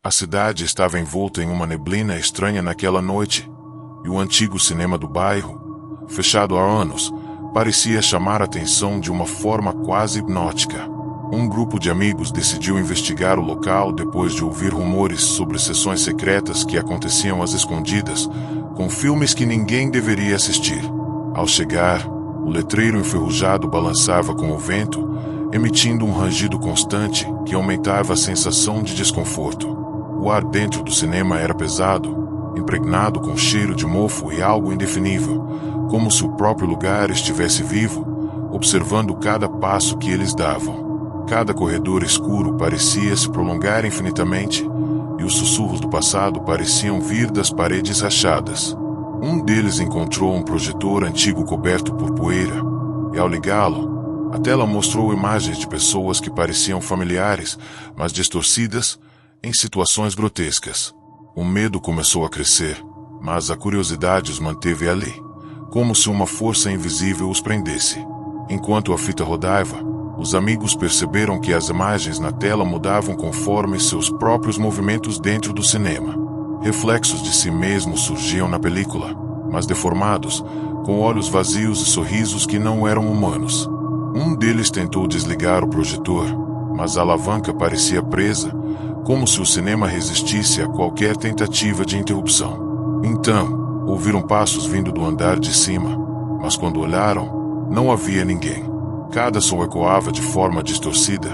A cidade estava envolta em uma neblina estranha naquela noite, e o antigo cinema do bairro, fechado há anos, parecia chamar a atenção de uma forma quase hipnótica. Um grupo de amigos decidiu investigar o local depois de ouvir rumores sobre sessões secretas que aconteciam às escondidas, com filmes que ninguém deveria assistir. Ao chegar, o letreiro enferrujado balançava com o vento, emitindo um rangido constante que aumentava a sensação de desconforto. O ar dentro do cinema era pesado, impregnado com cheiro de mofo e algo indefinível, como se o próprio lugar estivesse vivo, observando cada passo que eles davam. Cada corredor escuro parecia se prolongar infinitamente, e os sussurros do passado pareciam vir das paredes rachadas. Um deles encontrou um projetor antigo coberto por poeira, e ao ligá-lo, a tela mostrou imagens de pessoas que pareciam familiares, mas distorcidas, em situações grotescas. O medo começou a crescer, mas a curiosidade os manteve ali, como se uma força invisível os prendesse. Enquanto a fita rodava, os amigos perceberam que as imagens na tela mudavam conforme seus próprios movimentos dentro do cinema. Reflexos de si mesmos surgiam na película, mas deformados, com olhos vazios e sorrisos que não eram humanos. Um deles tentou desligar o projetor, mas a alavanca parecia presa, como se o cinema resistisse a qualquer tentativa de interrupção. Então, ouviram passos vindo do andar de cima, mas quando olharam, não havia ninguém. Cada som ecoava de forma distorcida,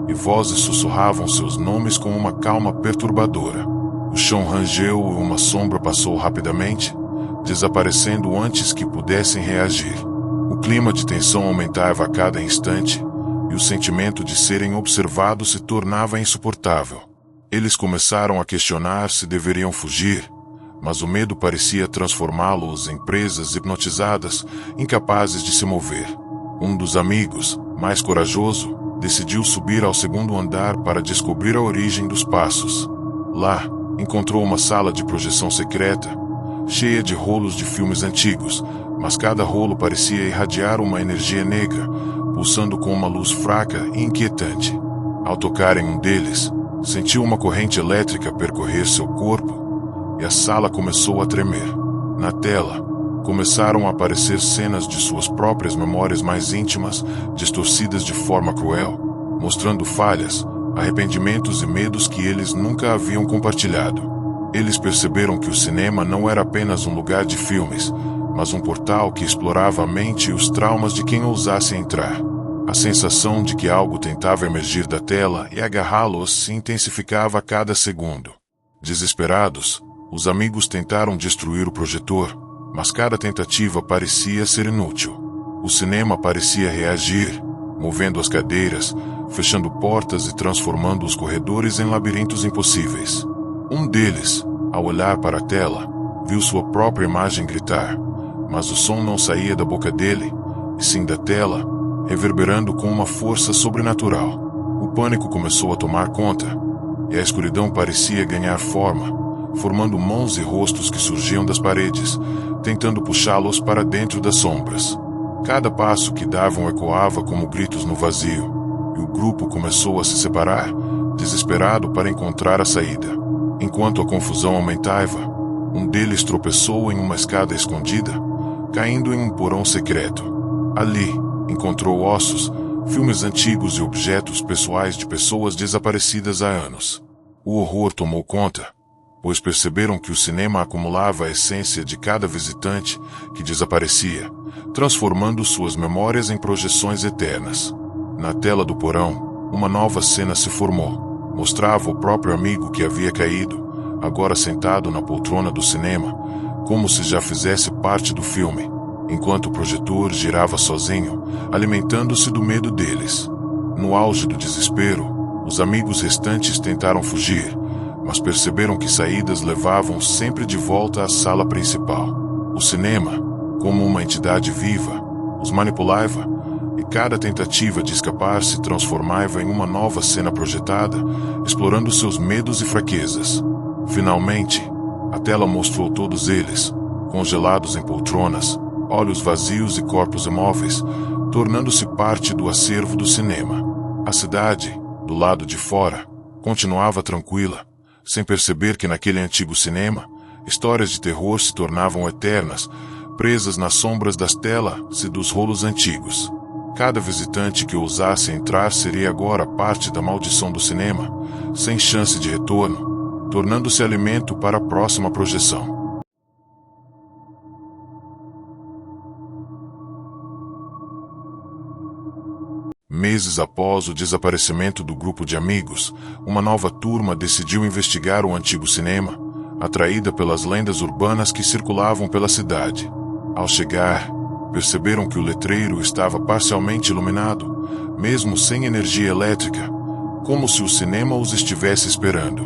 e vozes sussurravam seus nomes com uma calma perturbadora. O chão rangeu e uma sombra passou rapidamente, desaparecendo antes que pudessem reagir. O clima de tensão aumentava a cada instante, e o sentimento de serem observados se tornava insuportável. Eles começaram a questionar se deveriam fugir, mas o medo parecia transformá-los em presas hipnotizadas, incapazes de se mover. Um dos amigos, mais corajoso, decidiu subir ao segundo andar para descobrir a origem dos passos. Lá, encontrou uma sala de projeção secreta, cheia de rolos de filmes antigos, mas cada rolo parecia irradiar uma energia negra, pulsando com uma luz fraca e inquietante. Ao tocar em um deles, sentiu uma corrente elétrica percorrer seu corpo, e a sala começou a tremer. Na tela, começaram a aparecer cenas de suas próprias memórias mais íntimas, distorcidas de forma cruel, mostrando falhas, arrependimentos e medos que eles nunca haviam compartilhado. Eles perceberam que o cinema não era apenas um lugar de filmes, mas um portal que explorava a mente e os traumas de quem ousasse entrar. A sensação de que algo tentava emergir da tela e agarrá-los se intensificava a cada segundo. Desesperados, os amigos tentaram destruir o projetor, mas cada tentativa parecia ser inútil. O cinema parecia reagir, movendo as cadeiras, fechando portas e transformando os corredores em labirintos impossíveis. Um deles, ao olhar para a tela, viu sua própria imagem gritar, mas o som não saía da boca dele, e sim da tela, reverberando com uma força sobrenatural. O pânico começou a tomar conta, e a escuridão parecia ganhar forma, formando mãos e rostos que surgiam das paredes, tentando puxá-los para dentro das sombras. Cada passo que davam ecoava como gritos no vazio, e o grupo começou a se separar, desesperado para encontrar a saída. Enquanto a confusão aumentava, um deles tropeçou em uma escada escondida, caindo em um porão secreto. Ali, encontrou ossos, filmes antigos e objetos pessoais de pessoas desaparecidas há anos. O horror tomou conta, pois perceberam que o cinema acumulava a essência de cada visitante que desaparecia, transformando suas memórias em projeções eternas. Na tela do porão, uma nova cena se formou. Mostrava o próprio amigo que havia caído, agora sentado na poltrona do cinema, como se já fizesse parte do filme, enquanto o projetor girava sozinho, alimentando-se do medo deles. No auge do desespero, os amigos restantes tentaram fugir, mas perceberam que saídas levavam sempre de volta à sala principal. O cinema, como uma entidade viva, os manipulava, e cada tentativa de escapar se transformava em uma nova cena projetada, explorando seus medos e fraquezas. Finalmente, a tela mostrou todos eles, congelados em poltronas, olhos vazios e corpos imóveis, tornando-se parte do acervo do cinema. A cidade, do lado de fora, continuava tranquila, sem perceber que naquele antigo cinema, histórias de terror se tornavam eternas, presas nas sombras das telas e dos rolos antigos. Cada visitante que ousasse entrar seria agora parte da maldição do cinema, sem chance de retorno, tornando-se alimento para a próxima projeção. Meses após o desaparecimento do grupo de amigos, uma nova turma decidiu investigar o antigo cinema, atraída pelas lendas urbanas que circulavam pela cidade. Ao chegar, perceberam que o letreiro estava parcialmente iluminado, mesmo sem energia elétrica, como se o cinema os estivesse esperando.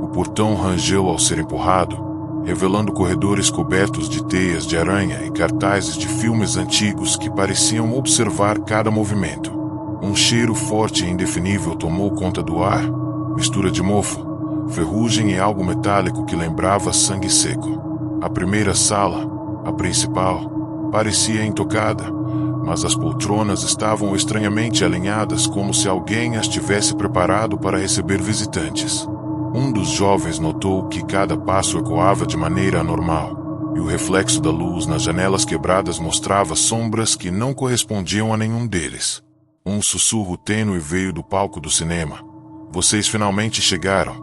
O portão rangeu ao ser empurrado, revelando corredores cobertos de teias de aranha e cartazes de filmes antigos que pareciam observar cada movimento. Um cheiro forte e indefinível tomou conta do ar, mistura de mofo, ferrugem e algo metálico que lembrava sangue seco. A primeira sala, a principal, parecia intocada, mas as poltronas estavam estranhamente alinhadas como se alguém as tivesse preparado para receber visitantes. Um dos jovens notou que cada passo ecoava de maneira anormal, e o reflexo da luz nas janelas quebradas mostrava sombras que não correspondiam a nenhum deles. Um sussurro tênue veio do palco do cinema. Vocês finalmente chegaram.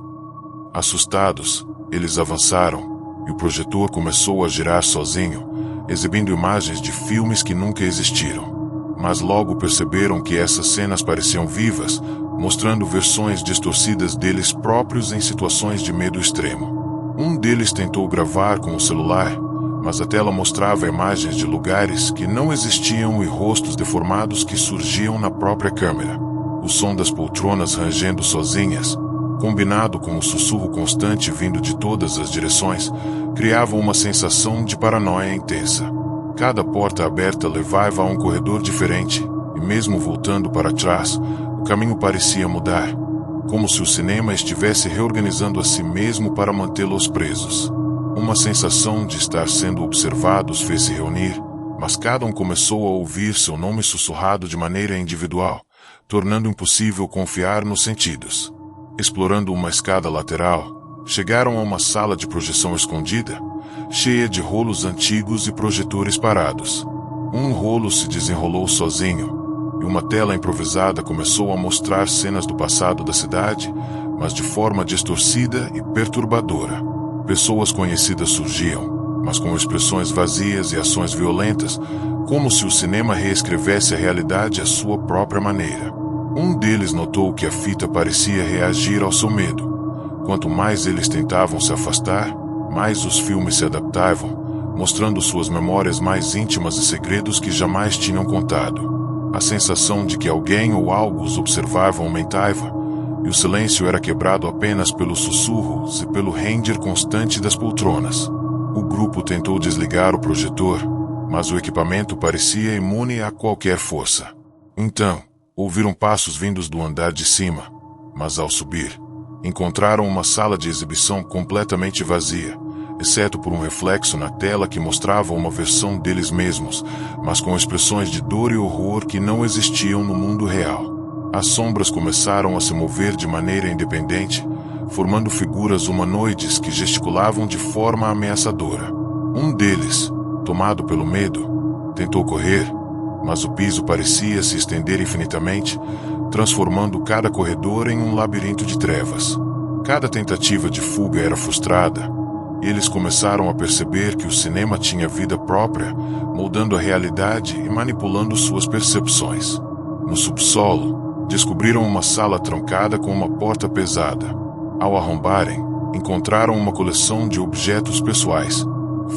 Assustados, eles avançaram, e o projetor começou a girar sozinho, exibindo imagens de filmes que nunca existiram. Mas logo perceberam que essas cenas pareciam vivas, mostrando versões distorcidas deles próprios em situações de medo extremo. Um deles tentou gravar com o celular, mas a tela mostrava imagens de lugares que não existiam e rostos deformados que surgiam na própria câmera. O som das poltronas rangendo sozinhas, combinado com o sussurro constante vindo de todas as direções, criava uma sensação de paranoia intensa. Cada porta aberta levava a um corredor diferente, e mesmo voltando para trás, o caminho parecia mudar, como se o cinema estivesse reorganizando a si mesmo para mantê-los presos. Uma sensação de estar sendo observados fez se reunir, mas cada um começou a ouvir seu nome sussurrado de maneira individual, tornando impossível confiar nos sentidos. Explorando uma escada lateral, chegaram a uma sala de projeção escondida, cheia de rolos antigos e projetores parados. Um rolo se desenrolou sozinho, e uma tela improvisada começou a mostrar cenas do passado da cidade, mas de forma distorcida e perturbadora. Pessoas conhecidas surgiam, mas com expressões vazias e ações violentas, como se o cinema reescrevesse a realidade à sua própria maneira. Um deles notou que a fita parecia reagir ao seu medo. Quanto mais eles tentavam se afastar, mais os filmes se adaptavam, mostrando suas memórias mais íntimas e segredos que jamais tinham contado. A sensação de que alguém ou algo os observava aumentava, e o silêncio era quebrado apenas pelos sussurros e pelo ranger constante das poltronas. O grupo tentou desligar o projetor, mas o equipamento parecia imune a qualquer força. Então, ouviram passos vindos do andar de cima, mas ao subir, encontraram uma sala de exibição completamente vazia, exceto por um reflexo na tela que mostrava uma versão deles mesmos, mas com expressões de dor e horror que não existiam no mundo real. As sombras começaram a se mover de maneira independente, formando figuras humanoides que gesticulavam de forma ameaçadora. Um deles, tomado pelo medo, tentou correr, mas o piso parecia se estender infinitamente, transformando cada corredor em um labirinto de trevas. Cada tentativa de fuga era frustrada, e eles começaram a perceber que o cinema tinha vida própria, moldando a realidade e manipulando suas percepções. No subsolo, descobriram uma sala trancada com uma porta pesada. Ao arrombarem, encontraram uma coleção de objetos pessoais,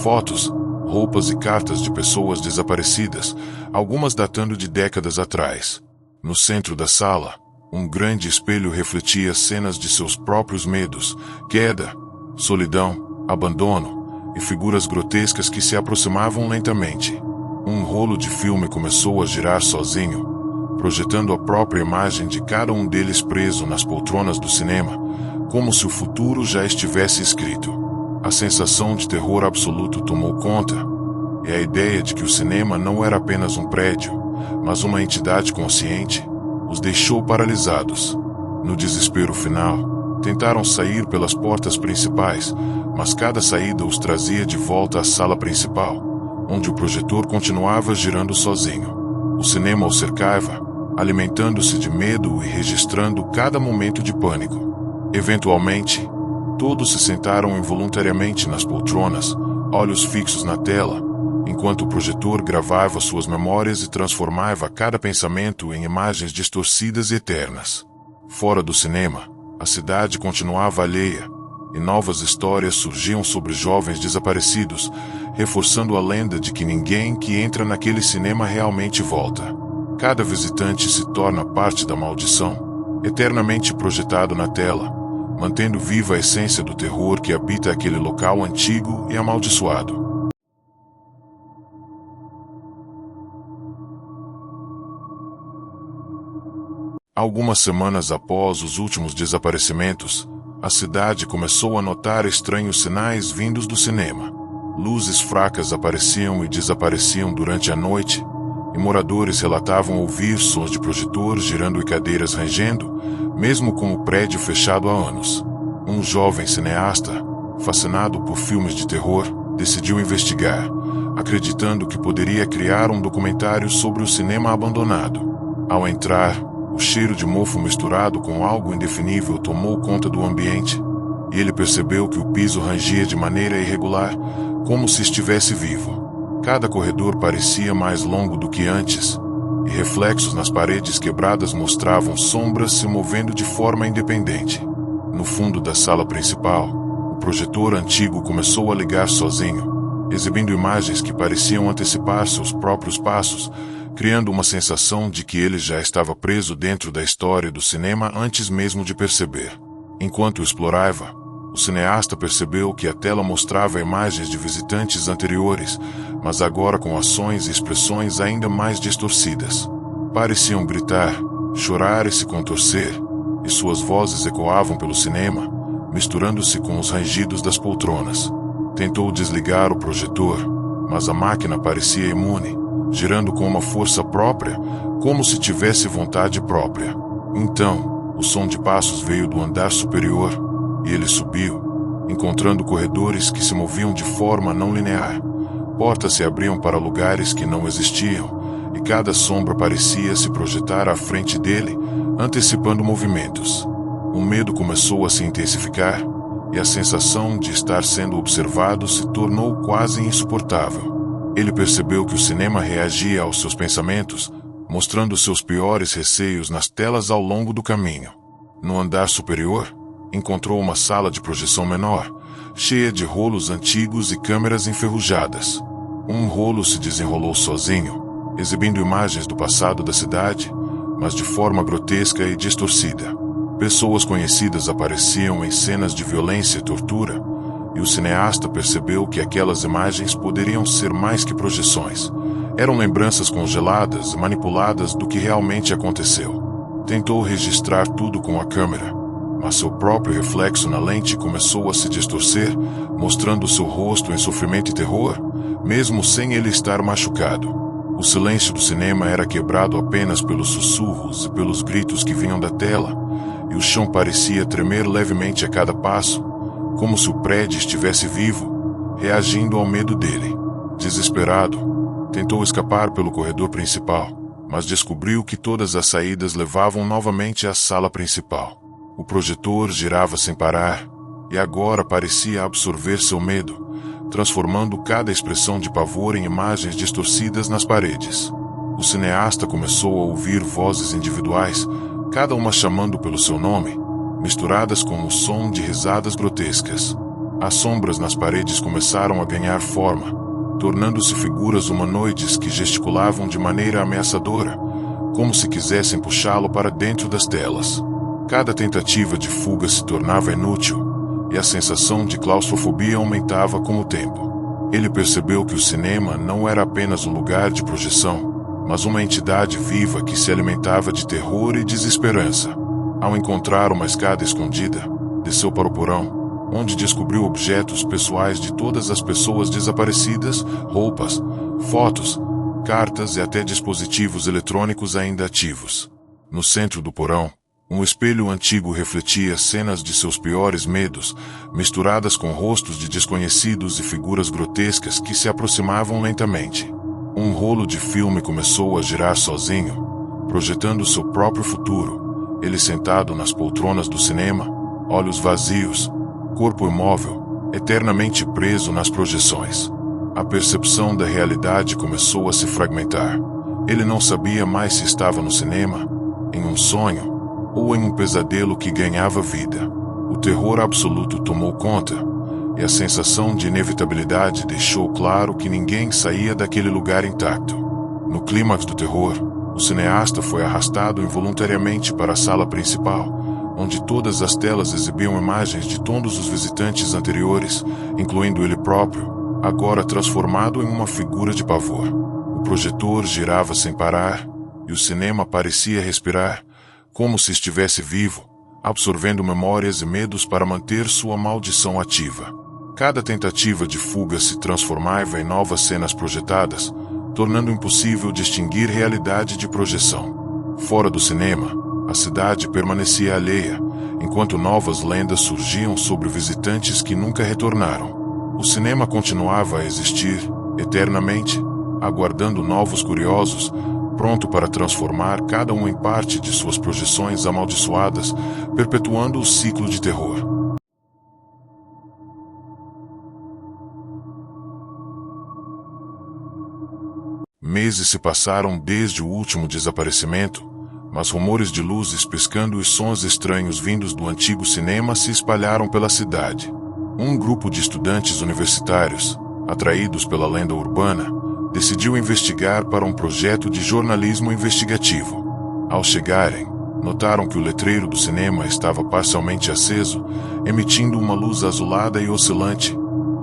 fotos, roupas e cartas de pessoas desaparecidas, algumas datando de décadas atrás. No centro da sala, um grande espelho refletia cenas de seus próprios medos, queda, solidão, abandono e figuras grotescas que se aproximavam lentamente. Um rolo de filme começou a girar sozinho, projetando a própria imagem de cada um deles preso nas poltronas do cinema, como se o futuro já estivesse escrito. A sensação de terror absoluto tomou conta, e a ideia de que o cinema não era apenas um prédio, mas uma entidade consciente, os deixou paralisados. No desespero final, tentaram sair pelas portas principais, mas cada saída os trazia de volta à sala principal, onde o projetor continuava girando sozinho. O cinema os cercava, alimentando-se de medo e registrando cada momento de pânico. Eventualmente, todos se sentaram involuntariamente nas poltronas, olhos fixos na tela, enquanto o projetor gravava suas memórias e transformava cada pensamento em imagens distorcidas e eternas. Fora do cinema, a cidade continuava alheia, e novas histórias surgiam sobre jovens desaparecidos, reforçando a lenda de que ninguém que entra naquele cinema realmente volta. Cada visitante se torna parte da maldição, eternamente projetado na tela, mantendo viva a essência do terror que habita aquele local antigo e amaldiçoado. Algumas semanas após os últimos desaparecimentos, a cidade começou a notar estranhos sinais vindos do cinema. Luzes fracas apareciam e desapareciam durante a noite, e moradores relatavam ouvir sons de projetor girando e cadeiras rangendo, mesmo com o prédio fechado há anos. Um jovem cineasta, fascinado por filmes de terror, decidiu investigar, acreditando que poderia criar um documentário sobre o cinema abandonado. Ao entrar, o cheiro de mofo misturado com algo indefinível tomou conta do ambiente, e ele percebeu que o piso rangia de maneira irregular, como se estivesse vivo. Cada corredor parecia mais longo do que antes, e reflexos nas paredes quebradas mostravam sombras se movendo de forma independente. No fundo da sala principal, o projetor antigo começou a ligar sozinho, exibindo imagens que pareciam antecipar seus próprios passos, criando uma sensação de que ele já estava preso dentro da história do cinema antes mesmo de perceber. Enquanto explorava, o cineasta percebeu que a tela mostrava imagens de visitantes anteriores, mas agora com ações e expressões ainda mais distorcidas. Pareciam gritar, chorar e se contorcer, e suas vozes ecoavam pelo cinema, misturando-se com os rangidos das poltronas. Tentou desligar o projetor, mas a máquina parecia imune, girando com uma força própria, como se tivesse vontade própria. Então, o som de passos veio do andar superior, e ele subiu, encontrando corredores que se moviam de forma não linear. Portas se abriam para lugares que não existiam, e cada sombra parecia se projetar à frente dele, antecipando movimentos. O medo começou a se intensificar, e a sensação de estar sendo observado se tornou quase insuportável. Ele percebeu que o cinema reagia aos seus pensamentos, mostrando seus piores receios nas telas ao longo do caminho. No andar superior, encontrou uma sala de projeção menor, cheia de rolos antigos e câmeras enferrujadas. Um rolo se desenrolou sozinho, exibindo imagens do passado da cidade, mas de forma grotesca e distorcida. Pessoas conhecidas apareciam em cenas de violência e tortura, e o cineasta percebeu que aquelas imagens poderiam ser mais que projeções. Eram lembranças congeladas e manipuladas do que realmente aconteceu. Tentou registrar tudo com a câmera, mas seu próprio reflexo na lente começou a se distorcer, mostrando seu rosto em sofrimento e terror, mesmo sem ele estar machucado. O silêncio do cinema era quebrado apenas pelos sussurros e pelos gritos que vinham da tela, e o chão parecia tremer levemente a cada passo, como se o prédio estivesse vivo, reagindo ao medo dele. Desesperado, tentou escapar pelo corredor principal, mas descobriu que todas as saídas levavam novamente à sala principal. O projetor girava sem parar, e agora parecia absorver seu medo, transformando cada expressão de pavor em imagens distorcidas nas paredes. O cineasta começou a ouvir vozes individuais, cada uma chamando pelo seu nome, misturadas com o som de risadas grotescas. As sombras nas paredes começaram a ganhar forma, tornando-se figuras humanoides que gesticulavam de maneira ameaçadora, como se quisessem puxá-lo para dentro das telas. Cada tentativa de fuga se tornava inútil, e a sensação de claustrofobia aumentava com o tempo. Ele percebeu que o cinema não era apenas um lugar de projeção, mas uma entidade viva que se alimentava de terror e desesperança. Ao encontrar uma escada escondida, desceu para o porão, onde descobriu objetos pessoais de todas as pessoas desaparecidas, roupas, fotos, cartas e até dispositivos eletrônicos ainda ativos. No centro do porão, um espelho antigo refletia cenas de seus piores medos, misturadas com rostos de desconhecidos e figuras grotescas que se aproximavam lentamente. Um rolo de filme começou a girar sozinho, projetando seu próprio futuro, ele sentado nas poltronas do cinema, olhos vazios, corpo imóvel, eternamente preso nas projeções. A percepção da realidade começou a se fragmentar. Ele não sabia mais se estava no cinema, em um sonho, ou em um pesadelo que ganhava vida. O terror absoluto tomou conta, e a sensação de inevitabilidade deixou claro que ninguém saía daquele lugar intacto. No clímax do terror, o cineasta foi arrastado involuntariamente para a sala principal, onde todas as telas exibiam imagens de todos os visitantes anteriores, incluindo ele próprio, agora transformado em uma figura de pavor. O projetor girava sem parar, e o cinema parecia respirar, como se estivesse vivo, absorvendo memórias e medos para manter sua maldição ativa. Cada tentativa de fuga se transformava em novas cenas projetadas, tornando impossível distinguir realidade de projeção. Fora do cinema, a cidade permanecia alheia, enquanto novas lendas surgiam sobre visitantes que nunca retornaram. O cinema continuava a existir, eternamente, aguardando novos curiosos, pronto para transformar cada um em parte de suas projeções amaldiçoadas, perpetuando o ciclo de terror. Meses se passaram desde o último desaparecimento, mas rumores de luzes piscando e sons estranhos vindos do antigo cinema se espalharam pela cidade. Um grupo de estudantes universitários, atraídos pela lenda urbana, decidiu investigar para um projeto de jornalismo investigativo. Ao chegarem, notaram que o letreiro do cinema estava parcialmente aceso, emitindo uma luz azulada e oscilante,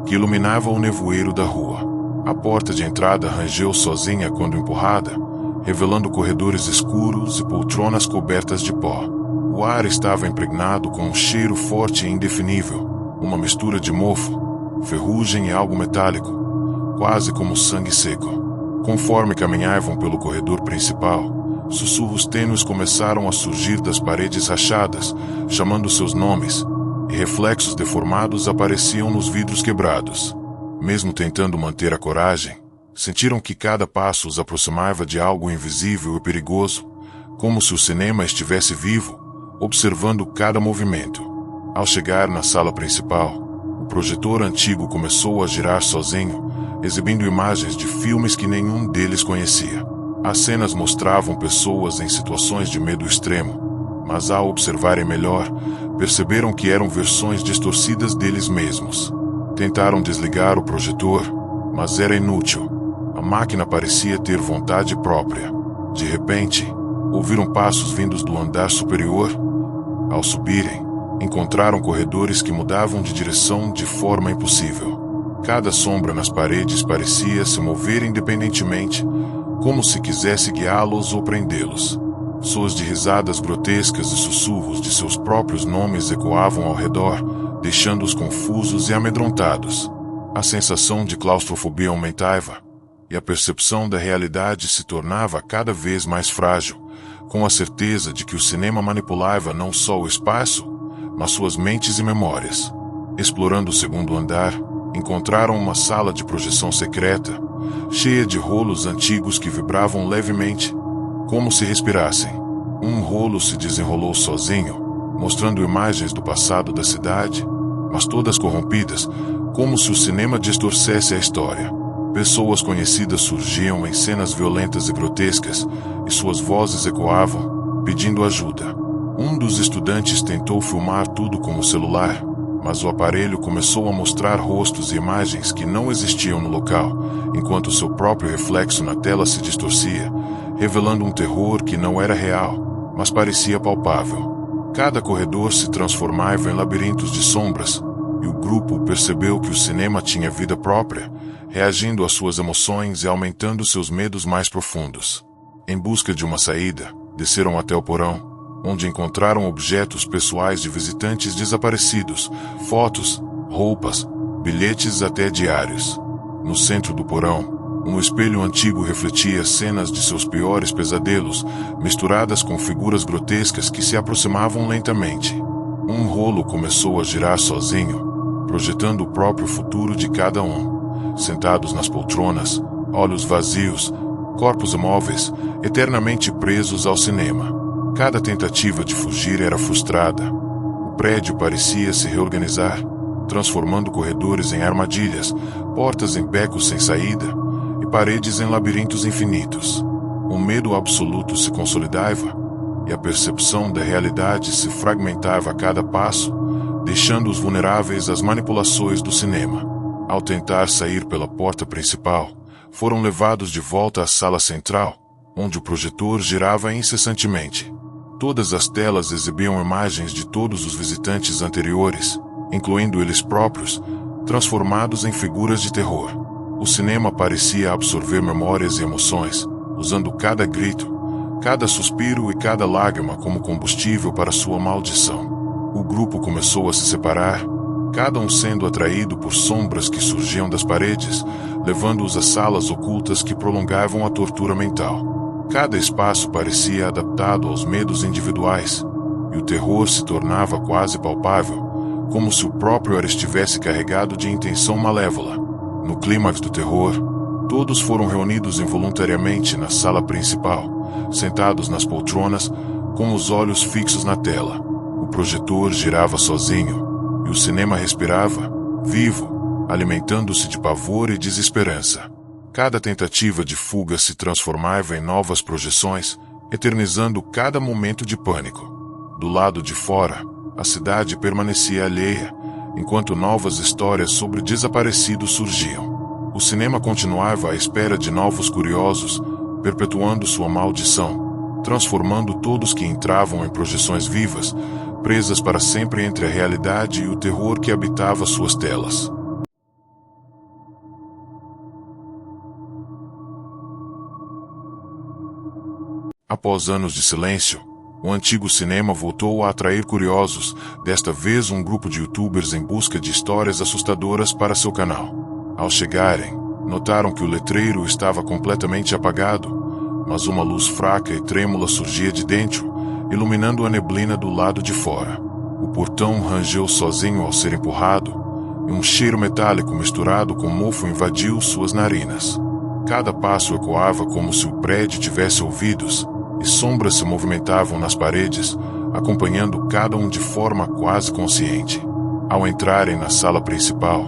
que iluminava o nevoeiro da rua. A porta de entrada rangeu sozinha quando empurrada, revelando corredores escuros e poltronas cobertas de pó. O ar estava impregnado com um cheiro forte e indefinível, uma mistura de mofo, ferrugem e algo metálico, quase como sangue seco. Conforme caminhavam pelo corredor principal, sussurros tênues começaram a surgir das paredes rachadas, chamando seus nomes, e reflexos deformados apareciam nos vidros quebrados. Mesmo tentando manter a coragem, sentiram que cada passo os aproximava de algo invisível e perigoso, como se o cinema estivesse vivo, observando cada movimento. Ao chegar na sala principal, o projetor antigo começou a girar sozinho, exibindo imagens de filmes que nenhum deles conhecia. As cenas mostravam pessoas em situações de medo extremo, mas ao observarem melhor, perceberam que eram versões distorcidas deles mesmos. Tentaram desligar o projetor, mas era inútil. A máquina parecia ter vontade própria. De repente, ouviram passos vindos do andar superior. Ao subirem, encontraram corredores que mudavam de direção de forma impossível. Cada sombra nas paredes parecia se mover independentemente, como se quisesse guiá-los ou prendê-los. Sons de risadas grotescas e sussurros de seus próprios nomes ecoavam ao redor, deixando-os confusos e amedrontados. A sensação de claustrofobia aumentava, e a percepção da realidade se tornava cada vez mais frágil, com a certeza de que o cinema manipulava não só o espaço, mas suas mentes e memórias. Explorando o segundo andar, encontraram uma sala de projeção secreta, cheia de rolos antigos que vibravam levemente, como se respirassem. Um rolo se desenrolou sozinho, mostrando imagens do passado da cidade, mas todas corrompidas, como se o cinema distorcesse a história. Pessoas conhecidas surgiam em cenas violentas e grotescas, e suas vozes ecoavam, pedindo ajuda. Um dos estudantes tentou filmar tudo com o celular, mas o aparelho começou a mostrar rostos e imagens que não existiam no local, enquanto seu próprio reflexo na tela se distorcia, revelando um terror que não era real, mas parecia palpável. Cada corredor se transformava em labirintos de sombras, e o grupo percebeu que o cinema tinha vida própria, reagindo às suas emoções e aumentando seus medos mais profundos. Em busca de uma saída, desceram até o porão, onde encontraram objetos pessoais de visitantes desaparecidos, fotos, roupas, bilhetes até diários. No centro do porão, um espelho antigo refletia cenas de seus piores pesadelos, misturadas com figuras grotescas que se aproximavam lentamente. Um rolo começou a girar sozinho, projetando o próprio futuro de cada um. Sentados nas poltronas, olhos vazios, corpos imóveis, eternamente presos ao cinema. Cada tentativa de fugir era frustrada. O prédio parecia se reorganizar, transformando corredores em armadilhas, portas em becos sem saída e paredes em labirintos infinitos. Um medo absoluto se consolidava e a percepção da realidade se fragmentava a cada passo, deixando-os vulneráveis às manipulações do cinema. Ao tentar sair pela porta principal, foram levados de volta à sala central, onde o projetor girava incessantemente. Todas as telas exibiam imagens de todos os visitantes anteriores, incluindo eles próprios, transformados em figuras de terror. O cinema parecia absorver memórias e emoções, usando cada grito, cada suspiro e cada lágrima como combustível para sua maldição. O grupo começou a se separar, cada um sendo atraído por sombras que surgiam das paredes, levando-os a salas ocultas que prolongavam a tortura mental. Cada espaço parecia adaptado aos medos individuais, e o terror se tornava quase palpável, como se o próprio ar estivesse carregado de intenção malévola. No clímax do terror, todos foram reunidos involuntariamente na sala principal, sentados nas poltronas, com os olhos fixos na tela. O projetor girava sozinho, e o cinema respirava, vivo, alimentando-se de pavor e desesperança. Cada tentativa de fuga se transformava em novas projeções, eternizando cada momento de pânico. Do lado de fora, a cidade permanecia alheia, enquanto novas histórias sobre desaparecidos surgiam. O cinema continuava à espera de novos curiosos, perpetuando sua maldição, transformando todos que entravam em projeções vivas, presas para sempre entre a realidade e o terror que habitava suas telas. Após anos de silêncio, o antigo cinema voltou a atrair curiosos, desta vez um grupo de youtubers em busca de histórias assustadoras para seu canal. Ao chegarem, notaram que o letreiro estava completamente apagado, mas uma luz fraca e trêmula surgia de dentro, iluminando a neblina do lado de fora. O portão rangeu sozinho ao ser empurrado, e um cheiro metálico misturado com mofo invadiu suas narinas. Cada passo ecoava como se o prédio tivesse ouvidos, e sombras se movimentavam nas paredes, acompanhando cada um de forma quase consciente. Ao entrarem na sala principal,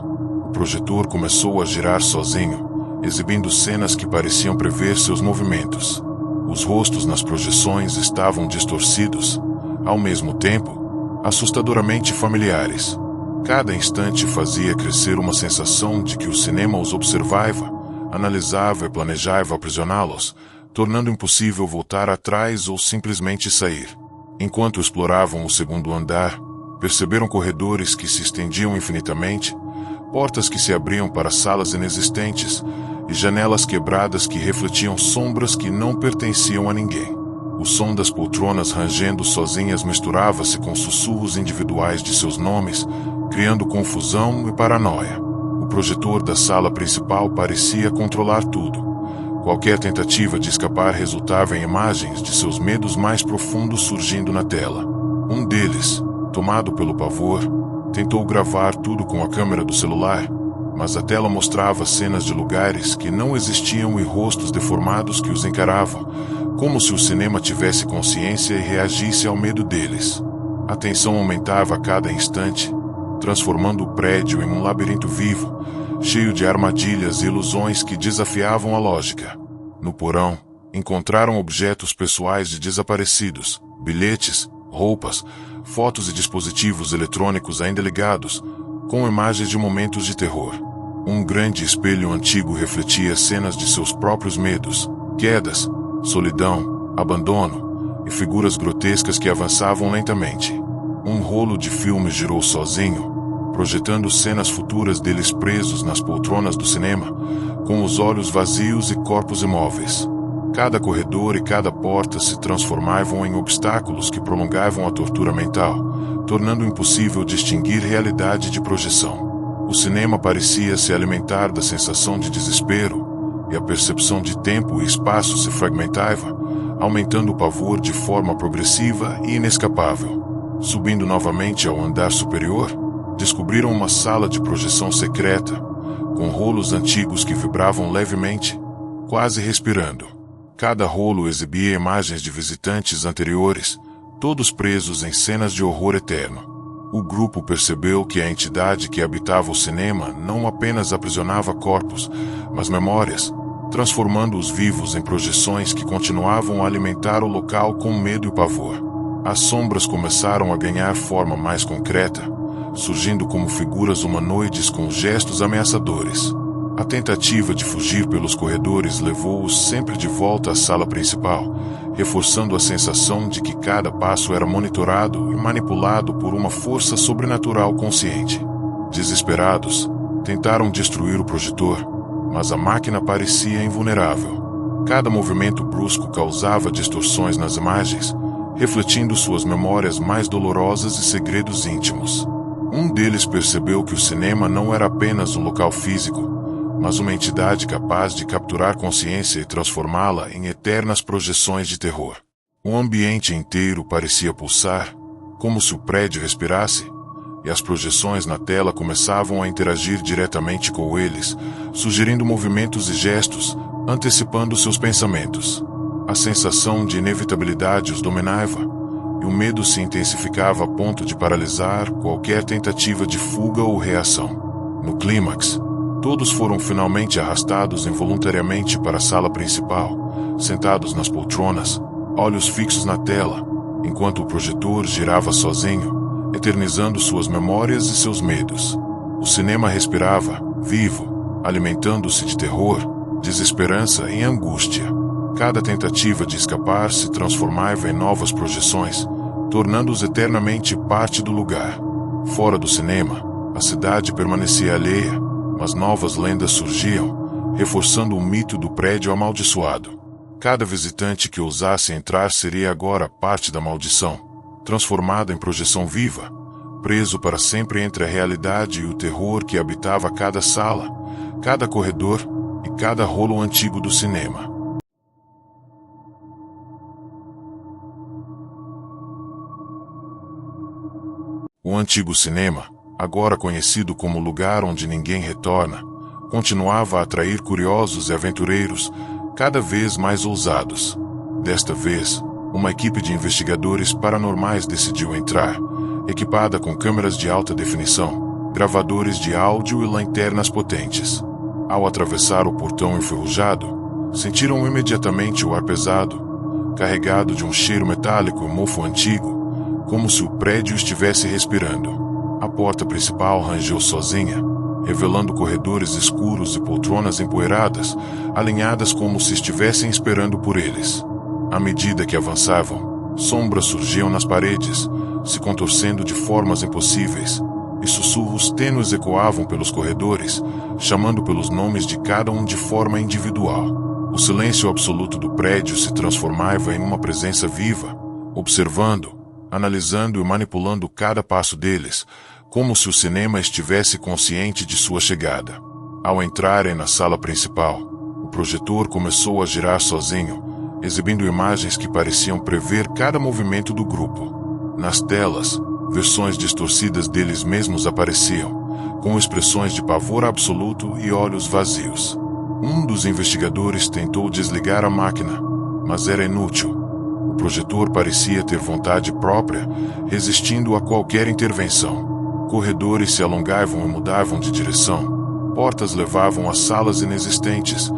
o projetor começou a girar sozinho, exibindo cenas que pareciam prever seus movimentos. Os rostos nas projeções estavam distorcidos, ao mesmo tempo, assustadoramente familiares. Cada instante fazia crescer uma sensação de que o cinema os observava, analisava e planejava aprisioná-los, tornando impossível voltar atrás ou simplesmente sair. Enquanto exploravam o segundo andar, perceberam corredores que se estendiam infinitamente, portas que se abriam para salas inexistentes e janelas quebradas que refletiam sombras que não pertenciam a ninguém. O som das poltronas rangendo sozinhas misturava-se com sussurros individuais de seus nomes, criando confusão e paranoia. O projetor da sala principal parecia controlar tudo. Qualquer tentativa de escapar resultava em imagens de seus medos mais profundos surgindo na tela. Um deles, tomado pelo pavor, tentou gravar tudo com a câmera do celular, mas a tela mostrava cenas de lugares que não existiam e rostos deformados que os encaravam, como se o cinema tivesse consciência e reagisse ao medo deles. A tensão aumentava a cada instante, transformando o prédio em um labirinto vivo, cheio de armadilhas e ilusões que desafiavam a lógica. No porão, encontraram objetos pessoais de desaparecidos, bilhetes, roupas, fotos e dispositivos eletrônicos ainda ligados, com imagens de momentos de terror. Um grande espelho antigo refletia cenas de seus próprios medos, quedas, solidão, abandono e figuras grotescas que avançavam lentamente. Um rolo de filme girou sozinho, projetando cenas futuras deles presos nas poltronas do cinema, com os olhos vazios e corpos imóveis. Cada corredor e cada porta se transformavam em obstáculos que prolongavam a tortura mental, tornando impossível distinguir realidade de projeção. O cinema parecia se alimentar da sensação de desespero, e a percepção de tempo e espaço se fragmentava, aumentando o pavor de forma progressiva e inescapável. Subindo novamente ao andar superior, descobriram uma sala de projeção secreta, com rolos antigos que vibravam levemente, quase respirando. Cada rolo exibia imagens de visitantes anteriores, todos presos em cenas de horror eterno. O grupo percebeu que a entidade que habitava o cinema não apenas aprisionava corpos, mas memórias, transformando-os vivos em projeções que continuavam a alimentar o local com medo e pavor. As sombras começaram a ganhar forma mais concreta, surgindo como figuras humanoides com gestos ameaçadores. A tentativa de fugir pelos corredores levou-os sempre de volta à sala principal, reforçando a sensação de que cada passo era monitorado e manipulado por uma força sobrenatural consciente. Desesperados, tentaram destruir o projetor, mas a máquina parecia invulnerável. Cada movimento brusco causava distorções nas imagens, refletindo suas memórias mais dolorosas e segredos íntimos. Um deles percebeu que o cinema não era apenas um local físico, mas uma entidade capaz de capturar consciência e transformá-la em eternas projeções de terror. O ambiente inteiro parecia pulsar, como se o prédio respirasse, e as projeções na tela começavam a interagir diretamente com eles, sugerindo movimentos e gestos, antecipando seus pensamentos. A sensação de inevitabilidade os dominava, e o medo se intensificava a ponto de paralisar qualquer tentativa de fuga ou reação. No clímax, todos foram finalmente arrastados involuntariamente para a sala principal, sentados nas poltronas, olhos fixos na tela, enquanto o projetor girava sozinho, eternizando suas memórias e seus medos. O cinema respirava, vivo, alimentando-se de terror, desesperança e angústia. Cada tentativa de escapar se transformava em novas projeções, tornando-os eternamente parte do lugar. Fora do cinema, a cidade permanecia alheia, mas novas lendas surgiam, reforçando o mito do prédio amaldiçoado. Cada visitante que ousasse entrar seria agora parte da maldição, transformado em projeção viva, preso para sempre entre a realidade e o terror que habitava cada sala, cada corredor e cada rolo antigo do cinema. O antigo cinema, agora conhecido como lugar onde ninguém retorna, continuava a atrair curiosos e aventureiros, cada vez mais ousados. Desta vez, uma equipe de investigadores paranormais decidiu entrar, equipada com câmeras de alta definição, gravadores de áudio e lanternas potentes. Ao atravessar o portão enferrujado, sentiram imediatamente o ar pesado, carregado de um cheiro metálico e mofo antigo, como se o prédio estivesse respirando. A porta principal rangeu sozinha, revelando corredores escuros e poltronas empoeiradas, alinhadas como se estivessem esperando por eles. À medida que avançavam, sombras surgiam nas paredes, se contorcendo de formas impossíveis, e sussurros tênues ecoavam pelos corredores, chamando pelos nomes de cada um de forma individual. O silêncio absoluto do prédio se transformava em uma presença viva, observando, analisando e manipulando cada passo deles, como se o cinema estivesse consciente de sua chegada. Ao entrarem na sala principal, o projetor começou a girar sozinho, exibindo imagens que pareciam prever cada movimento do grupo. Nas telas, versões distorcidas deles mesmos apareciam, com expressões de pavor absoluto e olhos vazios. Um dos investigadores tentou desligar a máquina, mas era inútil. O projetor parecia ter vontade própria, resistindo a qualquer intervenção. Corredores se alongavam e mudavam de direção. Portas levavam a salas inexistentes,